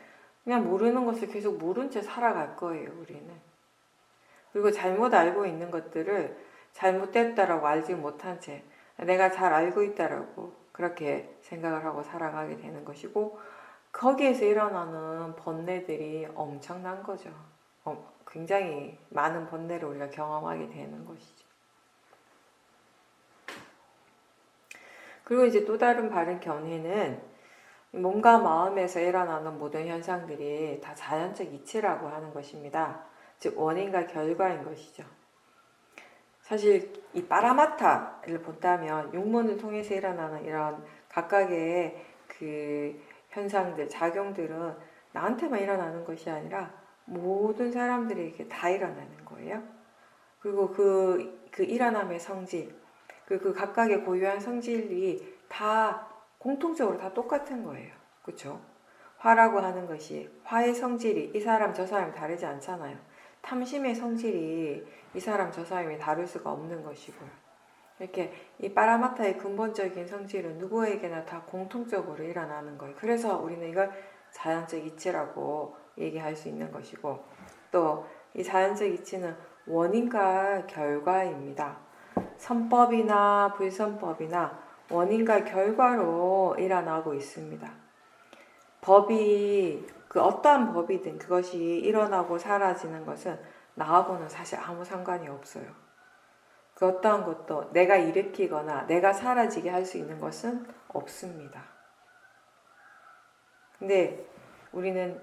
그냥 모르는 것을 계속 모른 채 살아갈 거예요, 우리는. 그리고 잘못 알고 있는 것들을 잘못됐다라고 알지 못한 채 내가 잘 알고 있다라고 그렇게 생각을 하고 살아가게 되는 것이고, 거기에서 일어나는 번뇌들이 엄청난 거죠. 굉장히 많은 번뇌를 우리가 경험하게 되는 것이죠. 그리고 이제 또 다른 바른 견해는 몸과 마음에서 일어나는 모든 현상들이 다 자연적 이치라고 하는 것입니다. 즉 원인과 결과인 것이죠. 사실 이 파라마타를 본다면 육문을 통해서 일어나는 이런 각각의 그 현상들, 작용들은 나한테만 일어나는 것이 아니라 모든 사람들에게 다 일어나는 거예요. 그리고 그 일어남의 성질, 그 각각의 고유한 성질이 다 공통적으로 다 똑같은 거예요. 그렇죠? 화라고 하는 것이, 화의 성질이 이 사람 저 사람이 다르지 않잖아요. 탐심의 성질이 이 사람 저 사람이 다를 수가 없는 것이고요. 이렇게 이 파라마타의 근본적인 성질은 누구에게나 다 공통적으로 일어나는 거예요. 그래서 우리는 이걸 자연적 이치라고 얘기할 수 있는 것이고, 또 이 자연적 이치는 원인과 결과입니다. 선법이나 불선법이나 원인과 결과로 일어나고 있습니다. 법이 어떠한 법이든 그것이 일어나고 사라지는 것은 나하고는 사실 아무 상관이 없어요. 그 어떠한 것도 내가 일으키거나 내가 사라지게 할 수 있는 것은 없습니다. 근데 우리는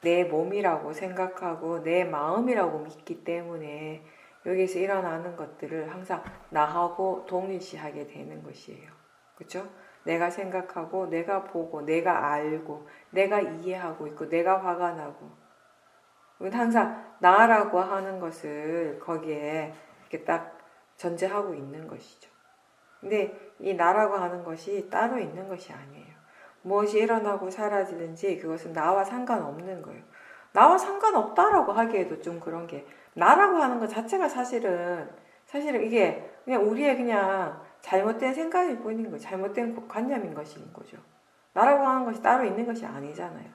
내 몸이라고 생각하고 내 마음이라고 믿기 때문에 여기서 일어나는 것들을 항상 나하고 동일시하게 되는 것이에요. 그렇죠? 내가 생각하고 내가 보고 내가 알고 내가 이해하고 있고 내가 화가 나고, 항상 나라고 하는 것을 거기에 이렇게 딱 전제하고 있는 것이죠. 근데 이 나라고 하는 것이 따로 있는 것이 아니에요. 무엇이 일어나고 사라지든지 그것은 나와 상관없는 거예요. 나와 상관없다라고 하기에도 좀 그런 게, 나라고 하는 것 자체가 사실은 이게 그냥 우리의 그냥 잘못된 생각일 뿐인 거예요. 잘못된 관념인 것인 거죠. 나라고 하는 것이 따로 있는 것이 아니잖아요.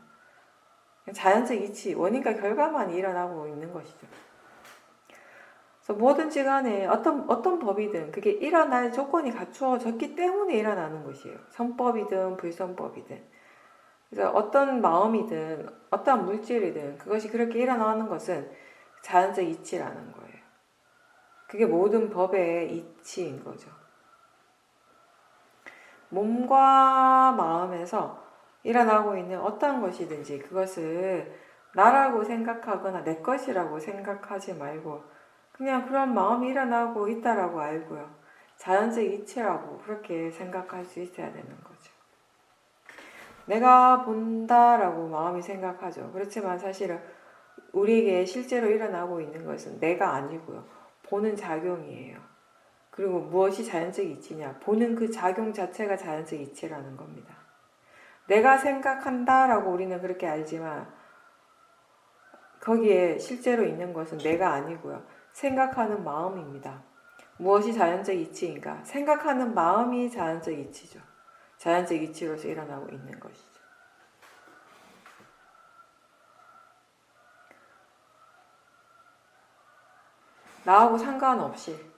자연적 이치, 원인과 결과만 일어나고 있는 것이죠. 그래서 뭐든지 간에 어떤 법이든 그게 일어날 조건이 갖추어졌기 때문에 일어나는 것이에요. 선법이든 불선법이든. 그래서 어떤 마음이든 어떤 물질이든 그것이 그렇게 일어나는 것은 자연적 이치라는 거예요. 그게 모든 법의 이치인 거죠. 몸과 마음에서 일어나고 있는 어떠한 것이든지 그것을 나라고 생각하거나 내 것이라고 생각하지 말고 그냥 그런 마음이 일어나고 있다라고 알고요. 자연적 이치라고 그렇게 생각할 수 있어야 되는 거죠. 내가 본다라고 마음이 생각하죠. 그렇지만 사실은 우리에게 실제로 일어나고 있는 것은 내가 아니고요. 보는 작용이에요. 그리고 무엇이 자연적 이치냐? 보는 그 작용 자체가 자연적 이치라는 겁니다. 내가 생각한다라고 우리는 그렇게 알지만 거기에 실제로 있는 것은 내가 아니고요. 생각하는 마음입니다. 무엇이 자연적 이치인가? 생각하는 마음이 자연적 이치죠. 자연적 이치로서 일어나고 있는 것이죠. 나하고 상관없이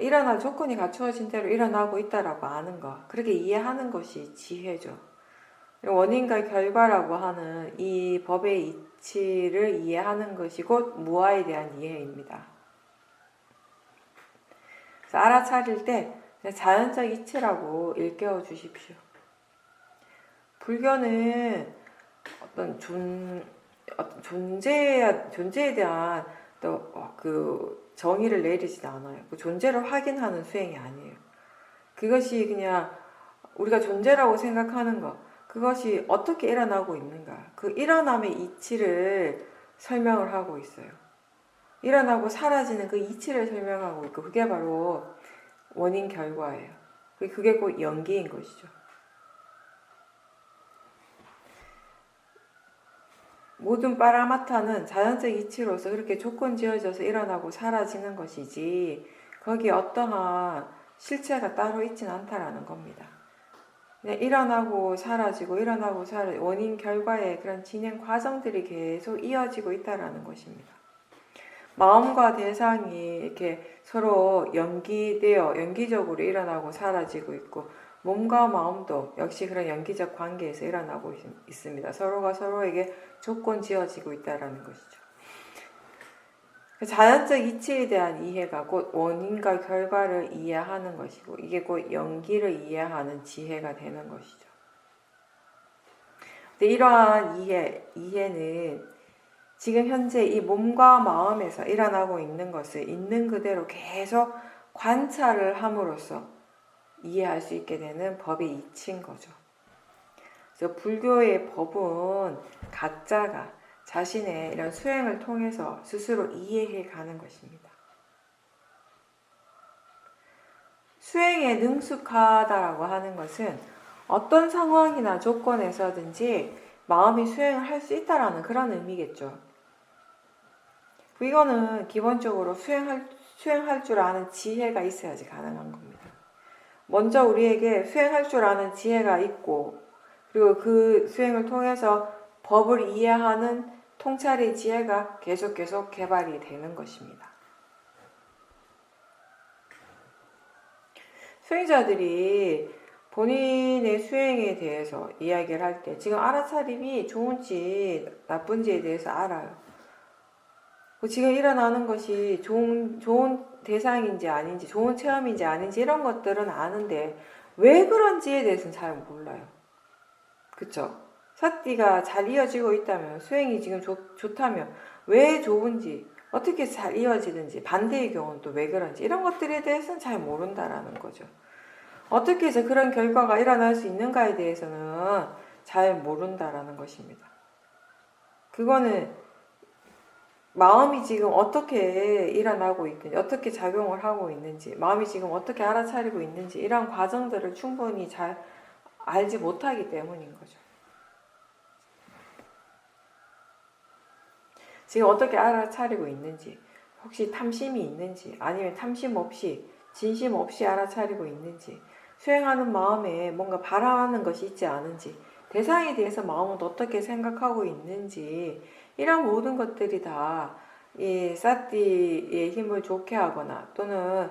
일어날 조건이 갖추어진 대로 일어나고 있다라고 아는 것, 그렇게 이해하는 것이 지혜죠. 원인과 결과라고 하는 이 법의 이치를 이해하는 것이 곧 무아에 대한 이해입니다. 그래서 알아차릴 때 자연적 이치라고 일깨워 주십시오. 불교는 어떤 존재에 대한 또 그 정의를 내리진 않아요. 그 존재를 확인하는 수행이 아니에요. 그것이 그냥 우리가 존재라고 생각하는 것, 그것이 어떻게 일어나고 있는가, 그 일어남의 이치를 설명을 하고 있어요. 일어나고 사라지는 그 이치를 설명하고 있고, 그게 바로 원인 결과예요. 그게 곧 연기인 것이죠. 모든 파라마타는 자연적 이치로서 그렇게 조건 지어져서 일어나고 사라지는 것이지 거기에 어떠한 실체가 따로 있지는 않다라는 겁니다. 그냥 일어나고 사라지고 일어나고 사라지고 원인 결과의 그런 진행 과정들이 계속 이어지고 있다라는 것입니다. 마음과 대상이 이렇게 서로 연기적으로 일어나고 사라지고 있고, 몸과 마음도 역시 그런 연기적 관계에서 일어나고 있습니다. 서로가 서로에게 조건 지어지고 있다는 것이죠. 자연적 이치에 대한 이해가 곧 원인과 결과를 이해하는 것이고, 이게 곧 연기를 이해하는 지혜가 되는 것이죠. 근데 이러한 이해는 지금 현재 이 몸과 마음에서 일어나고 있는 것을 있는 그대로 계속 관찰을 함으로써 이해할 수 있게 되는 법의 이치인 거죠. 그래서 불교의 법은 각자가 자신의 이런 수행을 통해서 스스로 이해해 가는 것입니다. 수행에 능숙하다라고 하는 것은 어떤 상황이나 조건에서든지 마음이 수행을 할 수 있다라는 그런 의미겠죠. 이거는 기본적으로 수행할 줄 아는 지혜가 있어야지 가능한 겁니다. 먼저 우리에게 수행할 줄 아는 지혜가 있고, 그리고 그 수행을 통해서 법을 이해하는 통찰의 지혜가 계속 개발이 되는 것입니다. 수행자들이 본인의 수행에 대해서 이야기를 할 때 지금 알아차림이 좋은지 나쁜지에 대해서 알아요. 지금 일어나는 것이 좋은 대상인지 아닌지, 좋은 체험인지 아닌지 이런 것들은 아는데 왜 그런지에 대해서는 잘 몰라요. 그쵸? 사띠가 잘 이어지고 있다면, 수행이 지금 좋다면 왜 좋은지, 어떻게 잘 이어지는지, 반대의 경우는 또 왜 그런지 이런 것들에 대해서는 잘 모른다라는 거죠. 어떻게 해서 그런 결과가 일어날 수 있는가에 대해서는 잘 모른다라는 것입니다. 그거는 마음이 지금 어떻게 일어나고 있는지, 어떻게 작용을 하고 있는지, 마음이 지금 어떻게 알아차리고 있는지 이런 과정들을 충분히 잘 알지 못하기 때문인 거죠. 지금 어떻게 알아차리고 있는지, 혹시 탐심이 있는지, 아니면 탐심 없이, 진심 없이 알아차리고 있는지, 수행하는 마음에 뭔가 바라는 것이 있지 않은지, 대상에 대해서 마음은 어떻게 생각하고 있는지, 이런 모든 것들이 다 이 사띠의 힘을 좋게 하거나 또는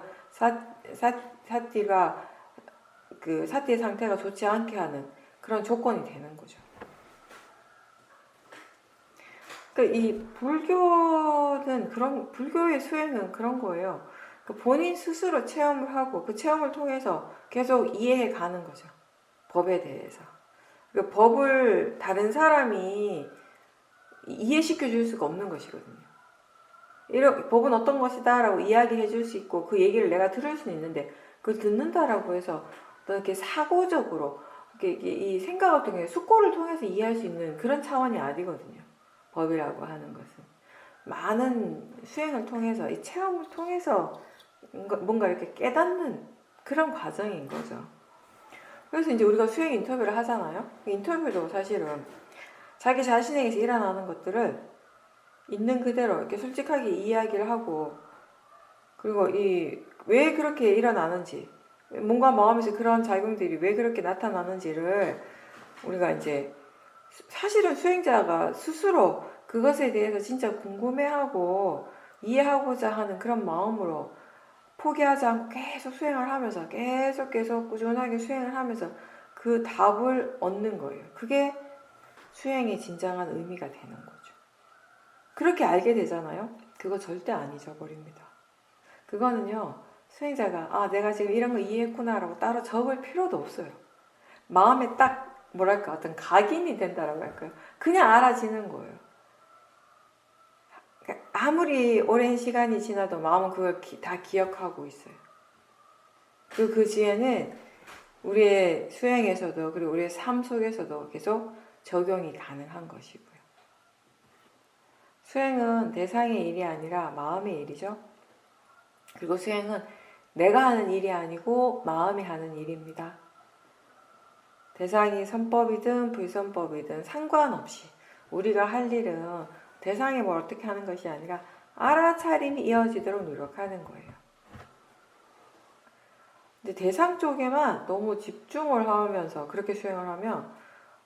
사띠가 그 사띠의 상태가 좋지 않게 하는 그런 조건이 되는 거죠. 그러니까 이 불교의 수행은 그런 거예요. 그러니까 본인 스스로 체험을 하고 그 체험을 통해서 계속 이해해 가는 거죠. 법에 대해서. 그러니까 법을 다른 사람이 이해시켜 줄 수가 없는 것이거든요. 법은 어떤 것이다 라고 이야기해 줄 수 있고 그 얘기를 내가 들을 수는 있는데 그걸 듣는다라고 해서 또 이렇게 사고적으로 이 생각을 통해 숙고를 통해서 이해할 수 있는 그런 차원이 아니거든요. 법이라고 하는 것은 많은 수행을 통해서 이 체험을 통해서 뭔가 이렇게 깨닫는 그런 과정인 거죠. 그래서 이제 우리가 수행 인터뷰를 하잖아요. 인터뷰도 사실은 자기 자신에게서 일어나는 것들을 있는 그대로 이렇게 솔직하게 이야기를 하고, 그리고 왜 그렇게 일어나는지, 몸과 마음에서 그런 작용들이 왜 그렇게 나타나는지를 우리가 이제 사실은 수행자가 스스로 그것에 대해서 진짜 궁금해하고 이해하고자 하는 그런 마음으로 포기하지 않고 계속 수행을 하면서 계속 꾸준하게 수행을 하면서 그 답을 얻는 거예요. 그게 수행의 진정한 의미가 되는 거죠. 그렇게 알게 되잖아요. 그거 절대 안 잊어버립니다. 그거는요, 수행자가 내가 지금 이런 거 이해했구나라고 따로 적을 필요도 없어요. 마음에 딱 뭐랄까 어떤 각인이 된다라고 할까요? 그냥 알아지는 거예요. 아무리 오랜 시간이 지나도 마음은 그걸 다 기억하고 있어요. 그리고 그 뒤에는 우리의 수행에서도 그리고 우리의 삶 속에서도 계속 적용이 가능한 것이고요. 수행은 대상의 일이 아니라 마음의 일이죠. 그리고 수행은 내가 하는 일이 아니고 마음이 하는 일입니다. 대상이 선법이든 불선법이든 상관없이 우리가 할 일은 대상이 뭘 어떻게 하는 것이 아니라 알아차림이 이어지도록 노력하는 거예요. 근데 대상 쪽에만 너무 집중을 하면서 그렇게 수행을 하면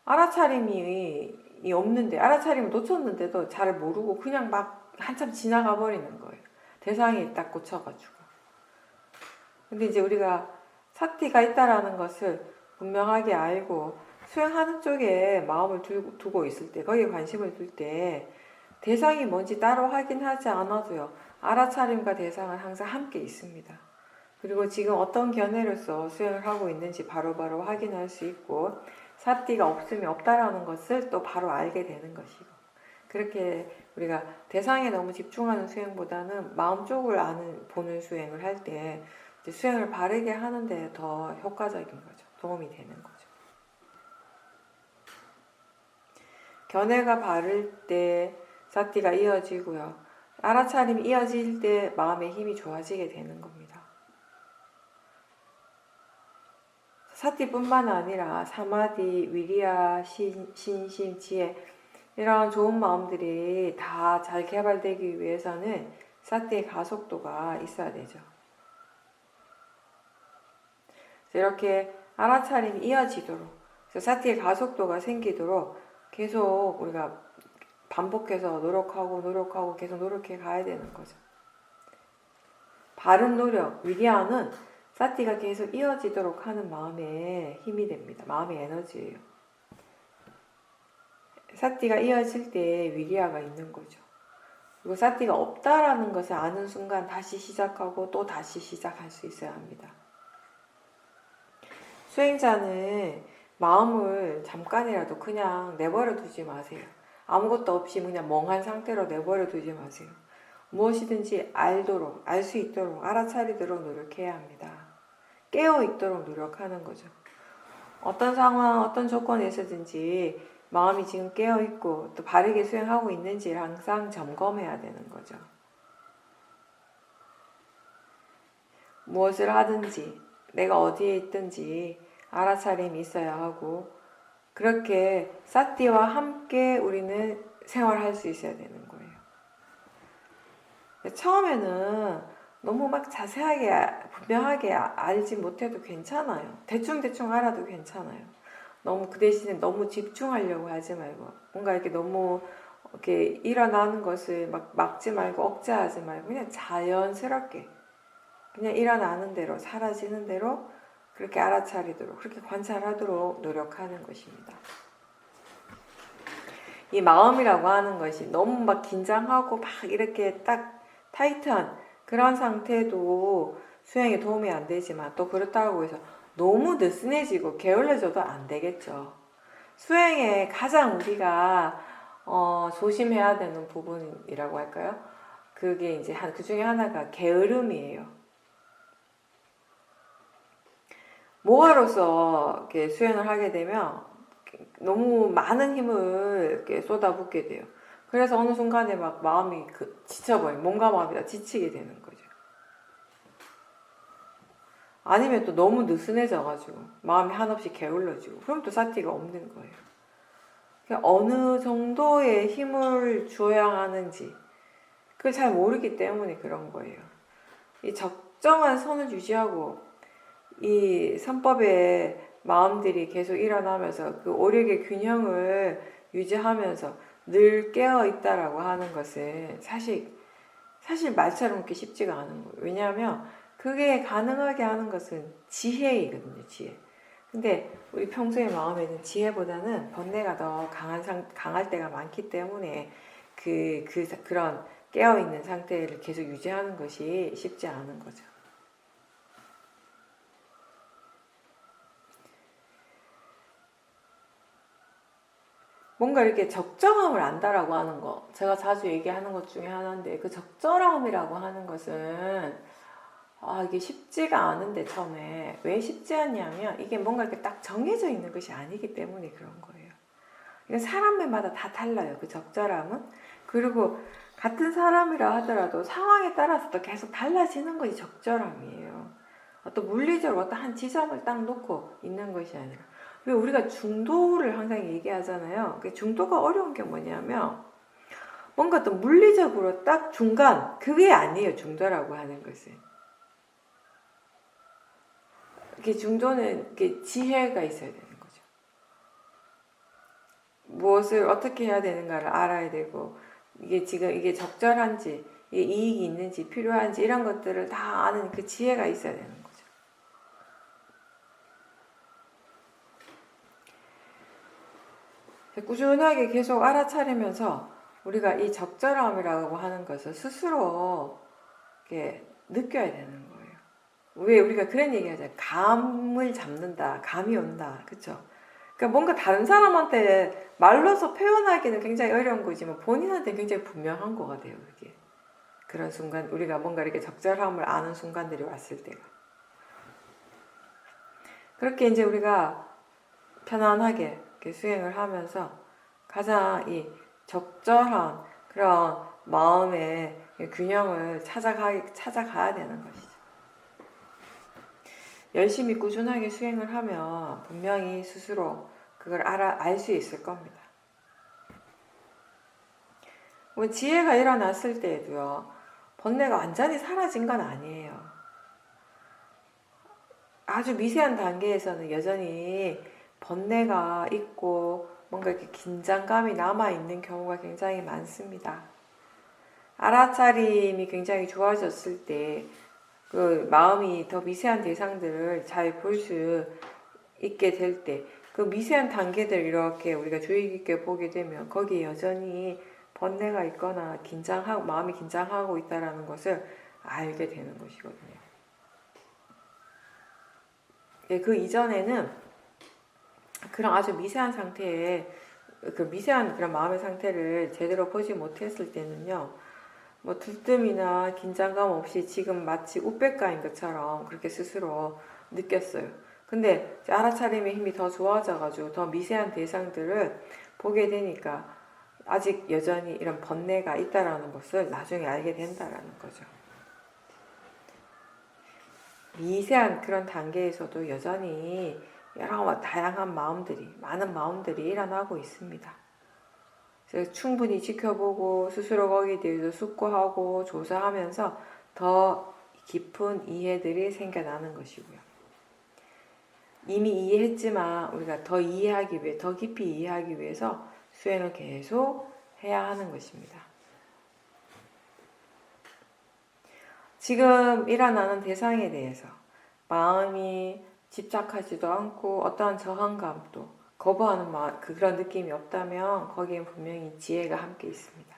알아차림이 없는데, 알아차림을 놓쳤는데도 잘 모르고 그냥 막 한참 지나가 버리는 거예요. 대상이 딱 꽂혀가지고. 근데 이제 우리가 사티가 있다라는 것을 분명하게 알고 수행하는 쪽에 마음을 두고 있을 때, 거기에 관심을 둘 때 대상이 뭔지 따로 확인하지 않아도요, 알아차림과 대상은 항상 함께 있습니다. 그리고 지금 어떤 견해로서 수행을 하고 있는지 바로바로 확인할 수 있고, 사티가 없으면 없다라는 것을 또 바로 알게 되는 것이고, 그렇게 우리가 대상에 너무 집중하는 수행보다는 마음 쪽을 보는 수행을 할 때 수행을 바르게 하는데 더 효과적인 거죠. 도움이 되는 거죠. 견해가 바를 때 사티가 이어지고요. 알아차림이 이어질 때 마음의 힘이 좋아지게 되는 겁니다. 사티뿐만 아니라 사마디, 위리야, 신심, 지혜 이런 좋은 마음들이 다 잘 개발되기 위해서는 사티의 가속도가 있어야 되죠. 이렇게 알아차림이 이어지도록, 사티의 가속도가 생기도록 계속 우리가 반복해서 노력하고 계속 노력해 가야 되는 거죠. 바른 노력, 위리야는 사티가 계속 이어지도록 하는 마음의 힘이 됩니다. 마음의 에너지예요. 사티가 이어질 때 위리야가 있는 거죠. 그리고 사티가 없다라는 것을 아는 순간 다시 시작하고 또 다시 시작할 수 있어야 합니다. 수행자는 마음을 잠깐이라도 그냥 내버려 두지 마세요. 아무것도 없이 그냥 멍한 상태로 내버려 두지 마세요. 무엇이든지 알도록, 알 수 있도록, 알아차리도록 노력해야 합니다. 깨어 있도록 노력하는 거죠. 어떤 상황, 어떤 조건에서든지 마음이 지금 깨어 있고 또 바르게 수행하고 있는지를 항상 점검해야 되는 거죠. 무엇을 하든지, 내가 어디에 있든지 알아차림이 있어야 하고, 그렇게 사티와 함께 우리는 생활할 수 있어야 되는 거예요. 처음에는 너무 막 자세하게 분명하게 알지 못해도 괜찮아요. 대충 알아도 괜찮아요. 너무 그 대신에 너무 집중하려고 하지 말고, 뭔가 이렇게 너무 이렇게 일어나는 것을 막 막지 말고 억제하지 말고 그냥 자연스럽게 그냥 일어나는 대로 사라지는 대로 그렇게 알아차리도록, 그렇게 관찰하도록 노력하는 것입니다. 이 마음이라고 하는 것이 너무 막 긴장하고 막 이렇게 딱 타이트한 그런 상태도 수행에 도움이 안 되지만, 또 그렇다고 해서 너무 느슨해지고 게을러져도 안 되겠죠. 수행에 가장 우리가 조심해야 되는 부분이라고 할까요? 그게 이제 그 중에 하나가 게으름이에요. 모아로서 이렇게 수행을 하게 되면 너무 많은 힘을 이렇게 쏟아붓게 돼요. 그래서 어느 순간에 막 마음이 지쳐버려요. 몸과 마음이 다 지치게 되는 거죠. 아니면 또 너무 느슨해져가지고 마음이 한없이 게을러지고, 그럼 또 사티가 없는 거예요. 그러니까 어느 정도의 힘을 줘야 하는지 그걸 잘 모르기 때문에 그런 거예요. 이 적정한 선을 유지하고 이 선법의 마음들이 계속 일어나면서 그 오력의 균형을 유지하면서 늘 깨어 있다라고 하는 것은 사실 말처럼 그렇게 쉽지가 않은 거예요. 왜냐하면 그게 가능하게 하는 것은 지혜이거든요. 지혜. 근데 우리 평소의 마음에는 지혜보다는 번뇌가 더 강할 때가 많기 때문에 그런 깨어있는 상태를 계속 유지하는 것이 쉽지 않은 거죠. 뭔가 이렇게 적정함을 안다라고 하는 거, 제가 자주 얘기하는 것 중에 하나인데, 그 적절함이라고 하는 것은 이게 쉽지가 않은데, 처음에 왜 쉽지 않냐면 이게 뭔가 이렇게 딱 정해져 있는 것이 아니기 때문에 그런 거예요. 이건 사람마다 다 달라요, 그 적절함은. 그리고 같은 사람이라 하더라도 상황에 따라서 또 계속 달라지는 것이 적절함이에요. 어떤 물리적으로 어떤 한 지점을 딱 놓고 있는 것이 아니라. 왜 우리가 중도를 항상 얘기하잖아요. 그 중도가 어려운 게 뭐냐면 뭔가 또 물리적으로 딱 중간, 그게 아니에요, 중도라고 하는 것은. 이게 중도는 이게 지혜가 있어야 되는 거죠. 무엇을 어떻게 해야 되는가를 알아야 되고, 이게 지금 이게 적절한지, 이게 이익이 있는지, 필요한지, 이런 것들을 다 아는 그 지혜가 있어야 되는 거죠. 꾸준하게 계속 알아차리면서 우리가 이 적절함이라고 하는 것을 스스로 이렇게 느껴야 되는 거예요. 왜 우리가 그런 얘기 하잖아요. 감을 잡는다, 감이 온다, 그쵸? 그러니까 뭔가 다른 사람한테 말로서 표현하기는 굉장히 어려운 거지만 본인한테 굉장히 분명한 것 같아요, 그게. 그런 순간, 우리가 뭔가 이렇게 적절함을 아는 순간들이 왔을 때가. 그렇게 이제 우리가 편안하게 이렇게 수행을 하면서 가장 이 적절한 그런 마음의 균형을 찾아가야 되는 것이죠. 열심히 꾸준하게 수행을 하면 분명히 스스로 그걸 알 수 있을 겁니다. 뭐 지혜가 일어났을 때에도요, 번뇌가 완전히 사라진 건 아니에요. 아주 미세한 단계에서는 여전히 번뇌가 있고 뭔가 이렇게 긴장감이 남아있는 경우가 굉장히 많습니다. 알아차림이 굉장히 좋아졌을 때 그 마음이 더 미세한 대상들을 잘 볼 수 있게 될 때 그 미세한 단계들 이렇게 우리가 주의 깊게 보게 되면 거기에 여전히 번뇌가 있거나 마음이 긴장하고 있다는 것을 알게 되는 것이거든요. 그 이전에는 그런 아주 미세한 상태에 그 미세한 그런 마음의 상태를 제대로 보지 못했을 때는요, 뭐 들뜸이나 긴장감 없이 지금 마치 우백가인 것처럼 그렇게 스스로 느꼈어요. 근데 알아차림의 힘이 더 좋아져가지고 더 미세한 대상들을 보게 되니까 아직 여전히 이런 번뇌가 있다라는 것을 나중에 알게 된다라는 거죠. 미세한 그런 단계에서도 여전히 여러 다양한 마음들이, 많은 마음들이 일어나고 있습니다. 그래서 충분히 지켜보고 스스로 거기에 대해서 숙고하고 조사하면서 더 깊은 이해들이 생겨나는 것이고요. 이미 이해했지만 우리가 더 이해하기 위해, 더 깊이 이해하기 위해서 수행을 계속 해야 하는 것입니다. 지금 일어나는 대상에 대해서 마음이 집착하지도 않고 어떠한 저항감도 거부하는 그런 느낌이 없다면 거기엔 분명히 지혜가 함께 있습니다.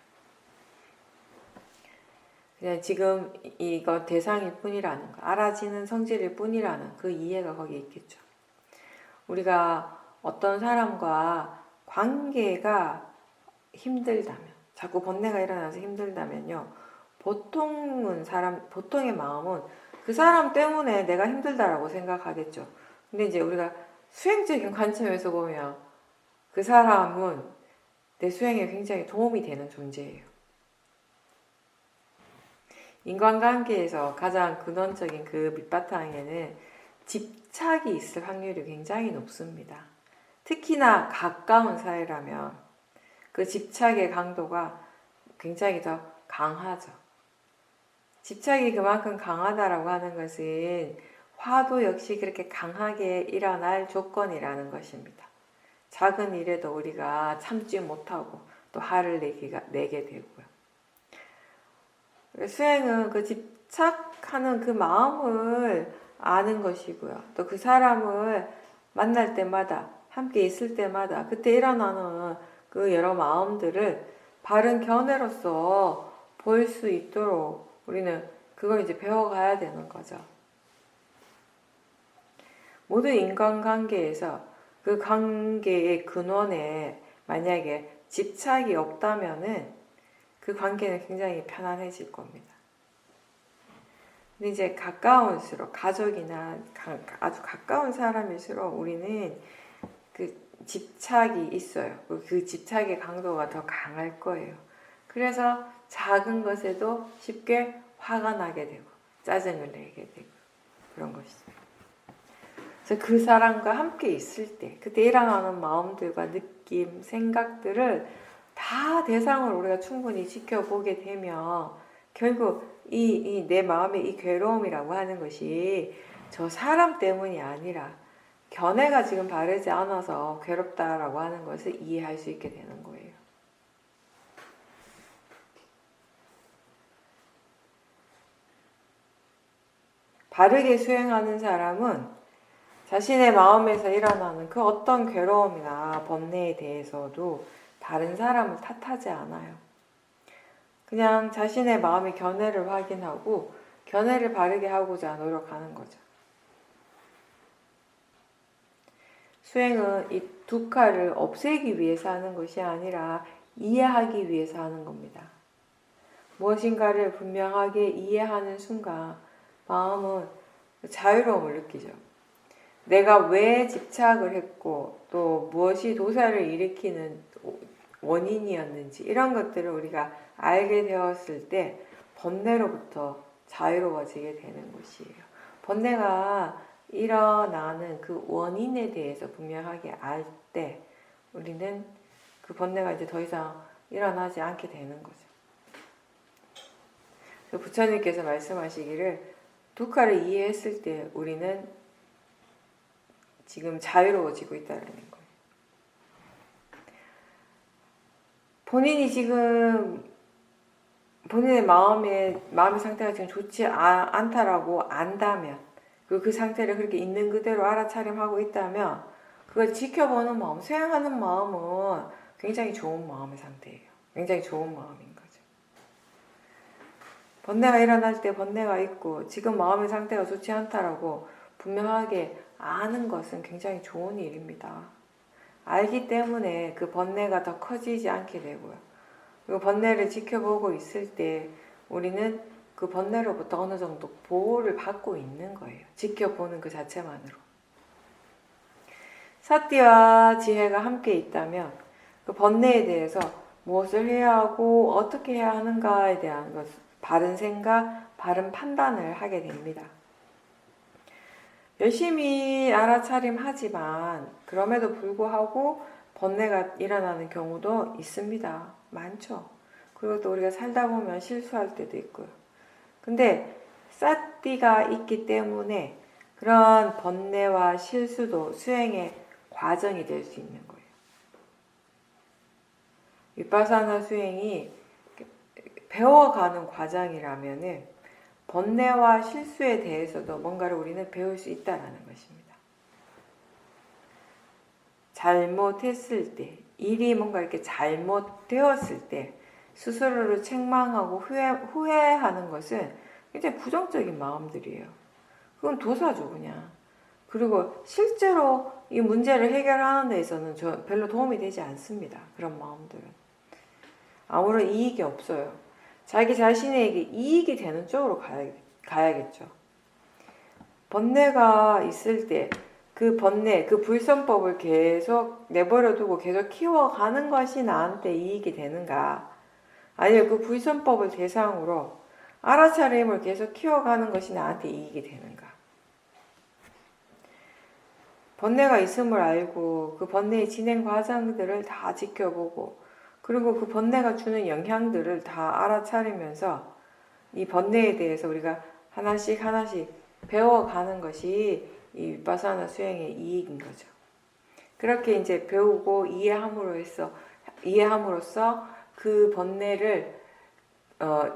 그냥 지금 이거 대상일 뿐이라는 거, 알아지는 성질일 뿐이라는 그 이해가 거기에 있겠죠. 우리가 어떤 사람과 관계가 힘들다면, 자꾸 번뇌가 일어나서 힘들다면요, 보통의 마음은 그 사람 때문에 내가 힘들다라고 생각하겠죠. 근데 이제 우리가 수행적인 관점에서 보면 그 사람은 내 수행에 굉장히 도움이 되는 존재예요. 인간관계에서 가장 근원적인 그 밑바탕에는 집착이 있을 확률이 굉장히 높습니다. 특히나 가까운 사이라면 그 집착의 강도가 굉장히 더 강하죠. 집착이 그만큼 강하다라고 하는 것은 화도 역시 그렇게 강하게 일어날 조건이라는 것입니다. 작은 일에도 우리가 참지 못하고 또 화를 내게 되고요. 수행은 그 집착하는 그 마음을 아는 것이고요. 또 그 사람을 만날 때마다, 함께 있을 때마다 그때 일어나는 그 여러 마음들을 바른 견해로서 볼 수 있도록 우리는 그걸 이제 배워가야 되는 거죠. 모든 인간관계에서 그 관계의 근원에 만약에 집착이 없다면은 그 관계는 굉장히 편안해질 겁니다. 근데 이제 가까울수록 가족이나 아주 가까운 사람일수록 우리는 그 집착이 있어요. 그 집착의 강도가 더 강할 거예요. 그래서 작은 것에도 쉽게 화가 나게 되고 짜증을 내게 되고 그런 것이죠. 그래서 그 사람과 함께 있을 때 그때 일어나는 마음들과 느낌, 생각들을 다 대상으로 우리가 충분히 지켜보게 되면 결국 이 내 마음의 이 괴로움이라고 하는 것이 저 사람 때문이 아니라 견해가 지금 바르지 않아서 괴롭다라고 하는 것을 이해할 수 있게 되는 거예요. 바르게 수행하는 사람은 자신의 마음에서 일어나는 그 어떤 괴로움이나 번뇌에 대해서도 다른 사람을 탓하지 않아요. 그냥 자신의 마음의 견해를 확인하고 견해를 바르게 하고자 노력하는 거죠. 수행은 이 두칼을 없애기 위해서 하는 것이 아니라 이해하기 위해서 하는 겁니다. 무엇인가를 분명하게 이해하는 순간 마음은 자유로움을 느끼죠. 내가 왜 집착을 했고 또 무엇이 도사를 일으키는 원인이었는지 이런 것들을 우리가 알게 되었을 때 번뇌로부터 자유로워지게 되는 것이에요. 번뇌가 일어나는 그 원인에 대해서 분명하게 알 때 우리는 그 번뇌가 이제 더 이상 일어나지 않게 되는 거죠. 부처님께서 말씀하시기를 두칼을 이해했을 때 우리는 지금 자유로워지고 있다는 거예요. 본인이 지금 본인의 마음의 상태가 지금 좋지 않다라고 안다면 그리고 그 상태를 그렇게 있는 그대로 알아차림하고 있다면 그걸 지켜보는 마음, 수행하는 마음은 굉장히 좋은 마음의 상태예요. 굉장히 좋은 마음인 거죠. 번뇌가 일어날 때 번뇌가 있고 지금 마음의 상태가 좋지 않다라고 분명하게 아는 것은 굉장히 좋은 일입니다. 알기 때문에 그 번뇌가 더 커지지 않게 되고요. 그리고 번뇌를 지켜보고 있을 때 우리는 그 번뇌로부터 어느 정도 보호를 받고 있는 거예요. 지켜보는 그 자체만으로. 사띠와 지혜가 함께 있다면 그 번뇌에 대해서 무엇을 해야 하고 어떻게 해야 하는가에 대한 것, 바른 생각, 바른 판단을 하게 됩니다. 열심히 알아차림하지만 그럼에도 불구하고 번뇌가 일어나는 경우도 있습니다. 많죠. 그리고 또 우리가 살다 보면 실수할 때도 있고요. 근데 사띠가 있기 때문에 그런 번뇌와 실수도 수행의 과정이 될 수 있는 거예요. 위파사나 수행이 배워가는 과정이라면은 번뇌와 실수에 대해서도 뭔가를 우리는 배울 수 있다는 것입니다. 잘못했을 때, 일이 뭔가 이렇게 잘못되었을 때 스스로를 책망하고 후회하는 것은 굉장히 부정적인 마음들이에요. 그건 도사죠, 그냥. 그리고 실제로 이 문제를 해결하는 데 있어서는 별로 도움이 되지 않습니다. 그런 마음들은. 아무런 이익이 없어요. 자기 자신에게 이익이 되는 쪽으로 가야겠죠. 번뇌가 있을 때 그 번뇌, 그 불선법을 계속 내버려두고 계속 키워가는 것이 나한테 이익이 되는가? 아니면 그 불선법을 대상으로 알아차림을 계속 키워가는 것이 나한테 이익이 되는가? 번뇌가 있음을 알고 그 번뇌의 진행 과정들을 다 지켜보고 그리고 그 번뇌가 주는 영향들을 다 알아차리면서 이 번뇌에 대해서 우리가 하나씩 배워가는 것이 이 위파사나 수행의 이익인 거죠. 그렇게 이제 배우고 이해함으로써 그 번뇌를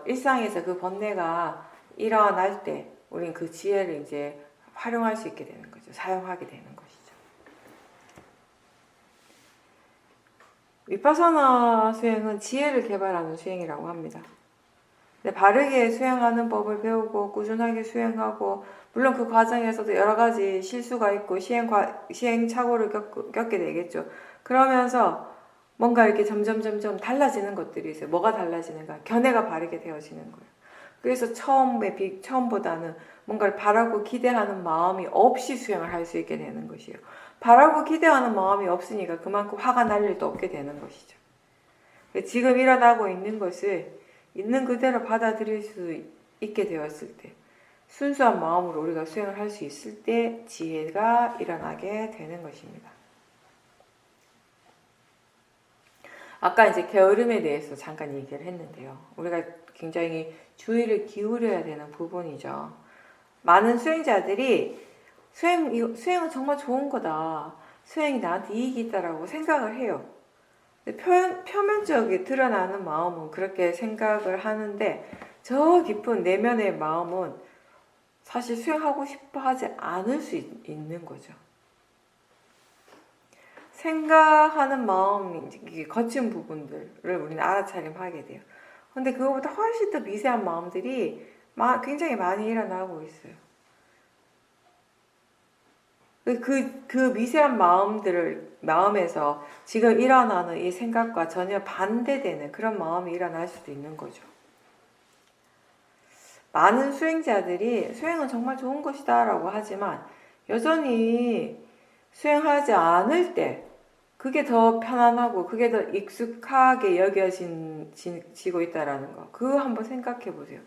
일상에서 그 번뇌가 일어날 때 우리는 그 지혜를 이제 활용할 수 있게 되는 거죠. 사용하게 되는 것이죠. 위파사나 수행은 지혜를 개발하는 수행이라고 합니다. 근데 바르게 수행하는 법을 배우고 꾸준하게 수행하고, 물론 그 과정에서도 여러 가지 실수가 있고 시행착오를 겪게 되겠죠. 그러면서 뭔가 이렇게 점점 달라지는 것들이 있어요. 뭐가 달라지는가? 견해가 바르게 되어지는 거예요. 그래서 처음보다는 뭔가를 바라고 기대하는 마음이 없이 수행을 할 수 있게 되는 것이에요. 바라고 기대하는 마음이 없으니까 그만큼 화가 날 일도 없게 되는 것이죠. 지금 일어나고 있는 것을 있는 그대로 받아들일 수 있게 되었을 때, 순수한 마음으로 우리가 수행을 할 수 있을 때 지혜가 일어나게 되는 것입니다. 아까 이제 게으름에 대해서 잠깐 얘기를 했는데요. 우리가 굉장히 주의를 기울여야 되는 부분이죠. 많은 수행자들이 수행은 정말 좋은 거다. 수행이 나한테 이익이 있다라고 생각을 해요. 표면적에 드러나는 마음은 그렇게 생각을 하는데, 저 깊은 내면의 마음은 사실 수행하고 싶어 하지 않을 수 있는 거죠. 생각하는 마음, 거친 부분들을 우리는 알아차림하게 돼요. 근데 그거보다 훨씬 더 미세한 마음들이 굉장히 많이 일어나고 있어요. 그 미세한 마음에서 지금 일어나는 이 생각과 전혀 반대되는 그런 마음이 일어날 수도 있는 거죠. 많은 수행자들이 수행은 정말 좋은 것이다 라고 하지만, 여전히 수행하지 않을 때 그게 더 편안하고 그게 더 익숙하게 여겨지고 있다라는 거, 그거 한번 생각해 보세요.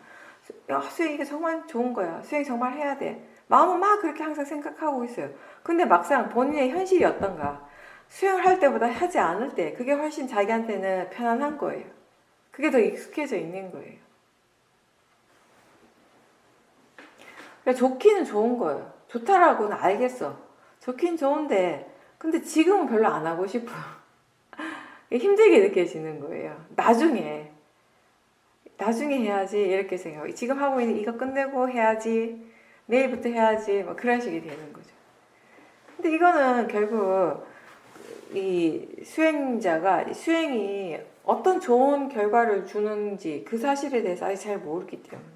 수행 이게 정말 좋은 거야. 수행 정말 해야 돼. 마음은 막 그렇게 항상 생각하고 있어요. 근데 막상 본인의 현실이 어떤가? 수행을 할 때보다 하지 않을 때 그게 훨씬 자기한테는 편안한 거예요. 그게 더 익숙해져 있는 거예요. 좋기는 좋은 거예요. 좋다라고는 알겠어. 좋긴 좋은데 근데 지금은 별로 안 하고 싶어요. 힘들게 느껴지는 거예요. 나중에 해야지 이렇게 생각하고, 지금 하고 있는 이거 끝내고 해야지, 내일부터 해야지, 뭐 그런 식이 되는 거죠. 근데 이거는 결국 이 수행자가 수행이 어떤 좋은 결과를 주는지 그 사실에 대해서 아직 잘 모르기 때문에,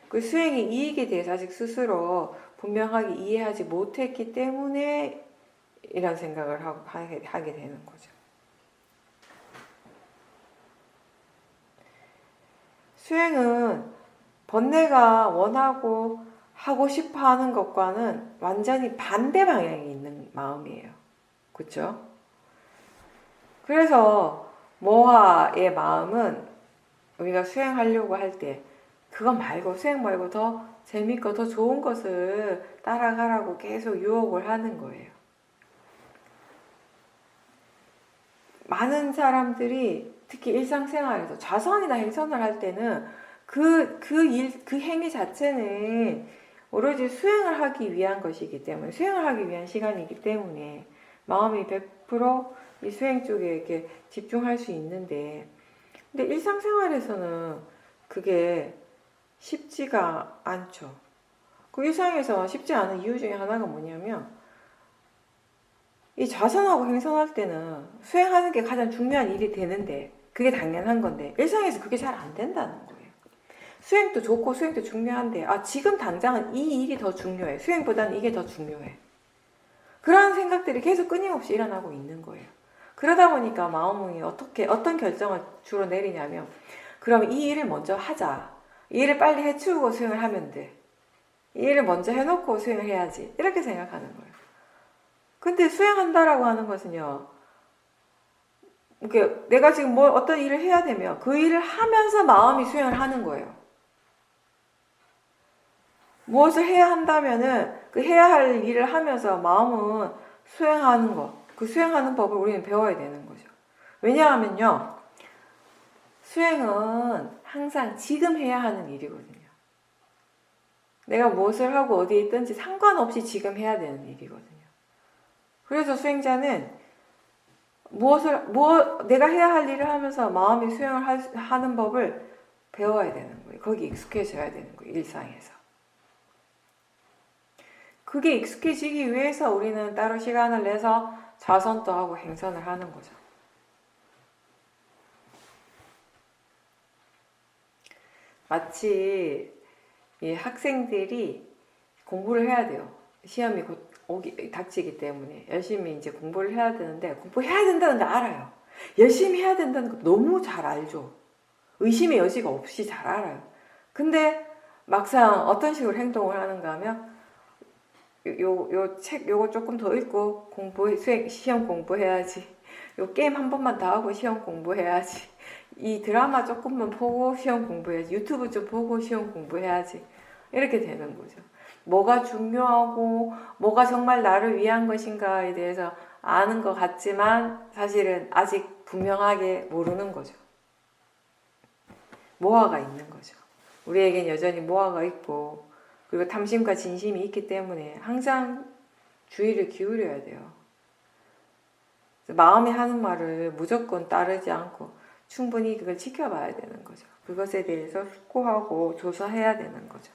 그 수행의 이익에 대해서 아직 스스로 분명하게 이해하지 못했기 때문에 이런 생각을 하게 되는 거죠. 수행은 번뇌가 원하고 하고 싶어 하는 것과는 완전히 반대 방향이 있는 마음이에요. 그렇죠? 그래서 모화의 마음은 우리가 수행하려고 할 때 수행 말고 더 재밌고 더 좋은 것을 따라가라고 계속 유혹을 하는 거예요. 많은 사람들이 특히 일상생활에서 좌선이나 행선을 할 때는 그 행위 자체는 오로지 수행을 하기 위한 것이기 때문에, 수행을 하기 위한 시간이기 때문에 마음이 100% 이 수행 쪽에 이렇게 집중할 수 있는데, 근데 일상생활에서는 그게 쉽지가 않죠. 그 일상에서 쉽지 않은 이유 중에 하나가 뭐냐면, 이 좌선하고 행선할 때는 수행하는 게 가장 중요한 일이 되는데, 그게 당연한 건데 일상에서 그게 잘 안 된다는 거예요. 수행도 좋고 수행도 중요한데, 지금 당장은 이 일이 더 중요해. 수행보다는 이게 더 중요해. 그런 생각들이 계속 끊임없이 일어나고 있는 거예요. 그러다 보니까 마음이 어떤 결정을 주로 내리냐면, 그럼 이 일을 먼저 하자. 이 일을 빨리 해치우고 수행을 하면 돼. 이 일을 먼저 해놓고 수행을 해야지. 이렇게 생각하는 거예요. 근데 수행한다라고 하는 것은요, 내가 지금 어떤 일을 해야 되면 그 일을 하면서 마음이 수행을 하는 거예요. 무엇을 해야 한다면은 그 해야 할 일을 하면서 마음은 수행하는 것, 그 수행하는 법을 우리는 배워야 되는 거죠. 왜냐하면요, 수행은 항상 지금 해야 하는 일이거든요. 내가 무엇을 하고 어디에 있든지 상관없이 지금 해야 되는 일이거든요. 그래서 수행자는 내가 해야 할 일을 하면서 마음이 수행을 하는 법을 배워야 되는 거예요. 거기 익숙해져야 되는 거예요, 일상에서. 그게 익숙해지기 위해서 우리는 따로 시간을 내서 좌선도 하고 행선을 하는 거죠. 마치 이 학생들이 공부를 해야 돼요. 시험이 곧 닥치기 때문에 열심히 이제 공부를 해야 되는데, 공부해야 된다는 거 알아요. 열심히 해야 된다는 거 너무 잘 알죠. 의심의 여지가 없이 잘 알아요. 근데 막상 어떤 식으로 행동을 하는가 하면, 요 책 요거 조금 더 읽고 시험 공부해야지. 요 게임 한 번만 더 하고 시험 공부해야지. 이 드라마 조금만 보고 시험 공부해야지. 유튜브 좀 보고 시험 공부해야지. 이렇게 되는 거죠. 뭐가 중요하고 뭐가 정말 나를 위한 것인가에 대해서 아는 것 같지만 사실은 아직 분명하게 모르는 거죠. 모아가 있는 거죠. 우리에겐 여전히 모아가 있고, 그리고 탐심과 진심이 있기 때문에 항상 주의를 기울여야 돼요. 마음이 하는 말을 무조건 따르지 않고 충분히 그걸 지켜봐야 되는 거죠. 그것에 대해서 숙고하고 조사해야 되는 거죠.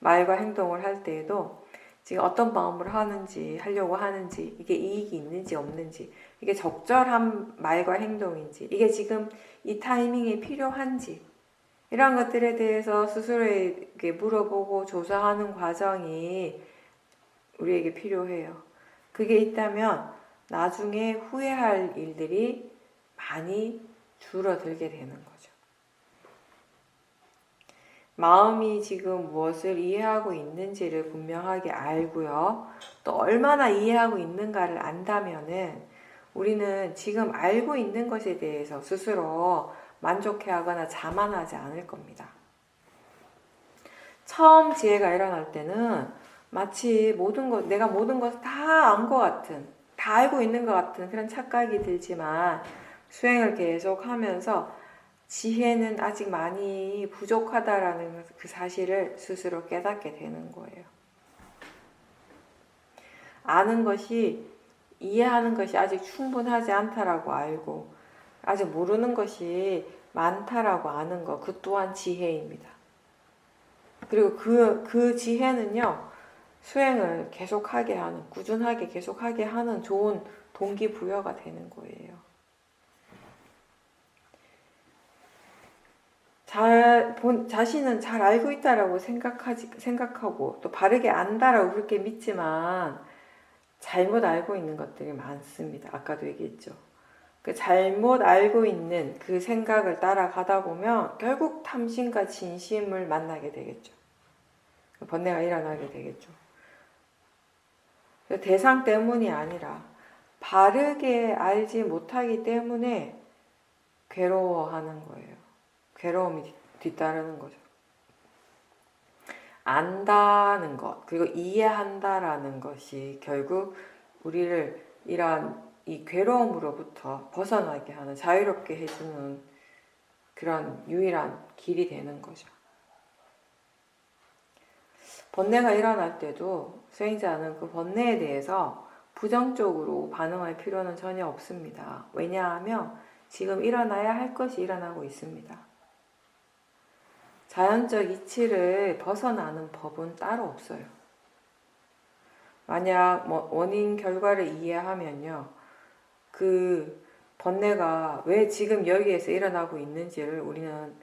말과 행동을 할 때에도 지금 어떤 마음으로 하려고 하는지, 이게 이익이 있는지 없는지, 이게 적절한 말과 행동인지, 이게 지금 이 타이밍에 필요한지, 이런 것들에 대해서 스스로에게 물어보고 조사하는 과정이 우리에게 필요해요. 그게 있다면 나중에 후회할 일들이 많이 줄어들게 되는 거죠. 마음이 지금 무엇을 이해하고 있는지를 분명하게 알고요. 또 얼마나 이해하고 있는가를 안다면은 우리는 지금 알고 있는 것에 대해서 스스로 만족해하거나 자만하지 않을 겁니다. 처음 지혜가 일어날 때는 마치 내가 모든 것을 다 안 것 같은, 다 알고 있는 것 같은 그런 착각이 들지만, 수행을 계속 하면서 지혜는 아직 많이 부족하다라는 그 사실을 스스로 깨닫게 되는 거예요. 아는 것이, 이해하는 것이 아직 충분하지 않다라고 알고, 아직 모르는 것이 많다라고 아는 것, 그 또한 지혜입니다. 그리고 그 지혜는요, 수행을 계속하게 하는, 꾸준하게 계속하게 하는 좋은 동기부여가 되는 거예요. 자신은 잘 알고 있다라고 생각하고 또 바르게 안다라고 그렇게 믿지만 잘못 알고 있는 것들이 많습니다. 아까도 얘기했죠. 그 잘못 알고 있는 그 생각을 따라가다 보면 결국 탐심과 진심을 만나게 되겠죠. 번뇌가 일어나게 되겠죠. 대상 때문이 아니라 바르게 알지 못하기 때문에 괴로워하는 거예요. 괴로움이 뒤따르는 거죠. 안다는 것, 그리고 이해한다라는 것이 결국 우리를 이러한 이 괴로움으로부터 벗어나게 하는, 자유롭게 해주는 그런 유일한 길이 되는 거죠. 번뇌가 일어날 때도 수행자는 그 번뇌에 대해서 부정적으로 반응할 필요는 전혀 없습니다. 왜냐하면 지금 일어나야 할 것이 일어나고 있습니다. 자연적 이치를 벗어나는 법은 따로 없어요. 만약 원인 결과를 이해하면요, 그 번뇌가 왜 지금 여기에서 일어나고 있는지를 우리는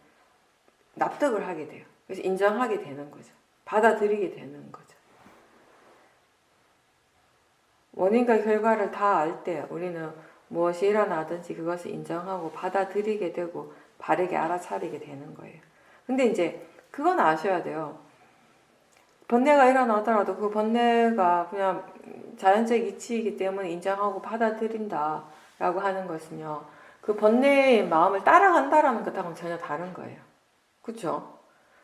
납득을 하게 돼요. 그래서 인정하게 되는 거죠. 받아들이게 되는 거죠. 원인과 결과를 다 알 때 우리는 무엇이 일어나든지 그것을 인정하고 받아들이게 되고 바르게 알아차리게 되는 거예요. 근데 이제 그건 아셔야 돼요. 번뇌가 일어나더라도 그 번뇌가 그냥 자연적 이치이기 때문에 인정하고 받아들인다라고 하는 것은요, 그 번뇌의 마음을 따라간다라는 것하고는 전혀 다른 거예요. 그렇죠?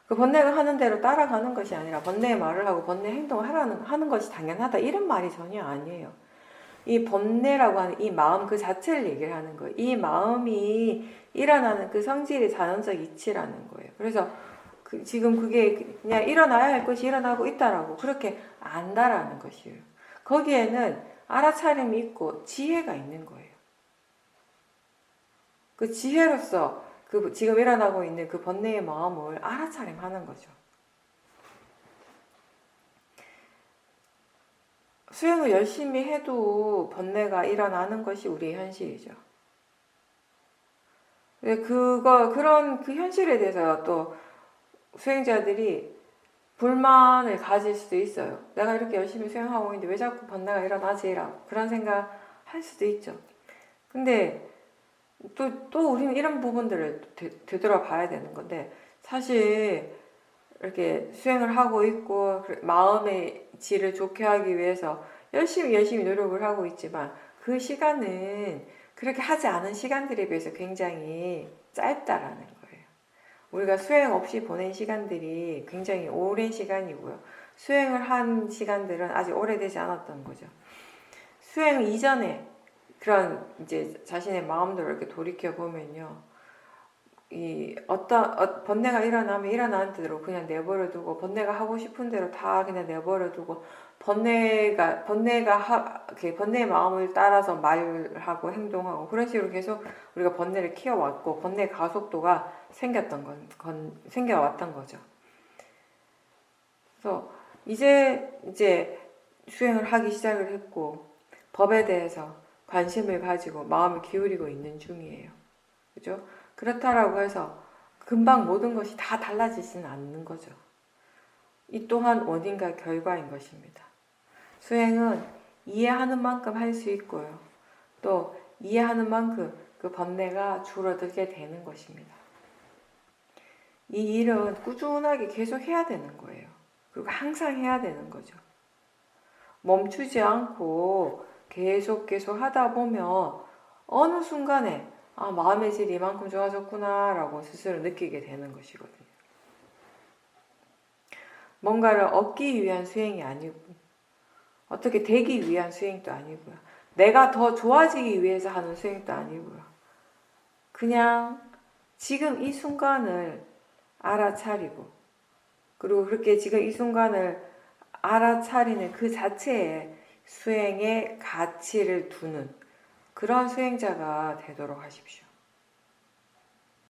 그 번뇌가 하는 대로 따라가는 것이 아니라 번뇌의 말을 하고 번뇌 행동을 하는 것이 당연하다, 이런 말이 전혀 아니에요. 이 번뇌라고 하는 이 마음 그 자체를 얘기를 하는 거예요. 이 마음이 일어나는 그 성질이 자연적 이치라는 거예요. 그래서 지금 그게 그냥 일어나야 할 것이 일어나고 있다라고 그렇게 안다라는 것이에요. 거기에는 알아차림이 있고 지혜가 있는 거예요. 그 지혜로서 그 지금 일어나고 있는 그 번뇌의 마음을 알아차림하는 거죠. 수행을 열심히 해도 번뇌가 일어나는 것이 우리의 현실이죠. 그런 그 현실에 대해서 또 수행자들이 불만을 가질 수도 있어요. 내가 이렇게 열심히 수행하고 있는데 왜 자꾸 번뇌가 일어나지? 라고 그런 생각 할 수도 있죠. 근데 또 우리는 이런 부분들을 되돌아봐야 되는 건데, 사실 이렇게 수행을 하고 있고 마음의 질을 좋게 하기 위해서 열심히 노력을 하고 있지만 그 시간은 그렇게 하지 않은 시간들에 비해서 굉장히 짧다라는 거예요. 우리가 수행 없이 보낸 시간들이 굉장히 오랜 시간이고요. 수행을 한 시간들은 아직 오래되지 않았던 거죠. 수행 이전에 그런 이제 자신의 마음대로 이렇게 돌이켜 보면요, 이 번뇌가 일어나면 일어나는 대로 그냥 내버려 두고, 번뇌가 하고 싶은 대로 다 그냥 내버려 두고, 번뇌의 마음을 따라서 말하고 행동하고 그런 식으로 계속 우리가 번뇌를 키워왔고, 번뇌 가속도가 생겨왔던 거죠. 그래서 이제 수행을 하기 시작을 했고, 법에 대해서 관심을 가지고 마음을 기울이고 있는 중이에요. 그죠? 그렇다라고 해서 금방 모든 것이 다 달라지지는 않는 거죠. 이 또한 원인과 결과인 것입니다. 수행은 이해하는 만큼 할 수 있고요. 또 이해하는 만큼 그 번뇌가 줄어들게 되는 것입니다. 이 일은 꾸준하게 계속 해야 되는 거예요. 그리고 항상 해야 되는 거죠. 멈추지 않고 계속 하다 보면 어느 순간에 마음의 질이 이만큼 좋아졌구나 라고 스스로 느끼게 되는 것이거든요. 뭔가를 얻기 위한 수행이 아니고, 어떻게 되기 위한 수행도 아니고요. 내가 더 좋아지기 위해서 하는 수행도 아니고요. 그냥 지금 이 순간을 알아차리고, 그리고 그렇게 지금 이 순간을 알아차리는 그 자체에 수행의 가치를 두는 그런 수행자가 되도록 하십시오.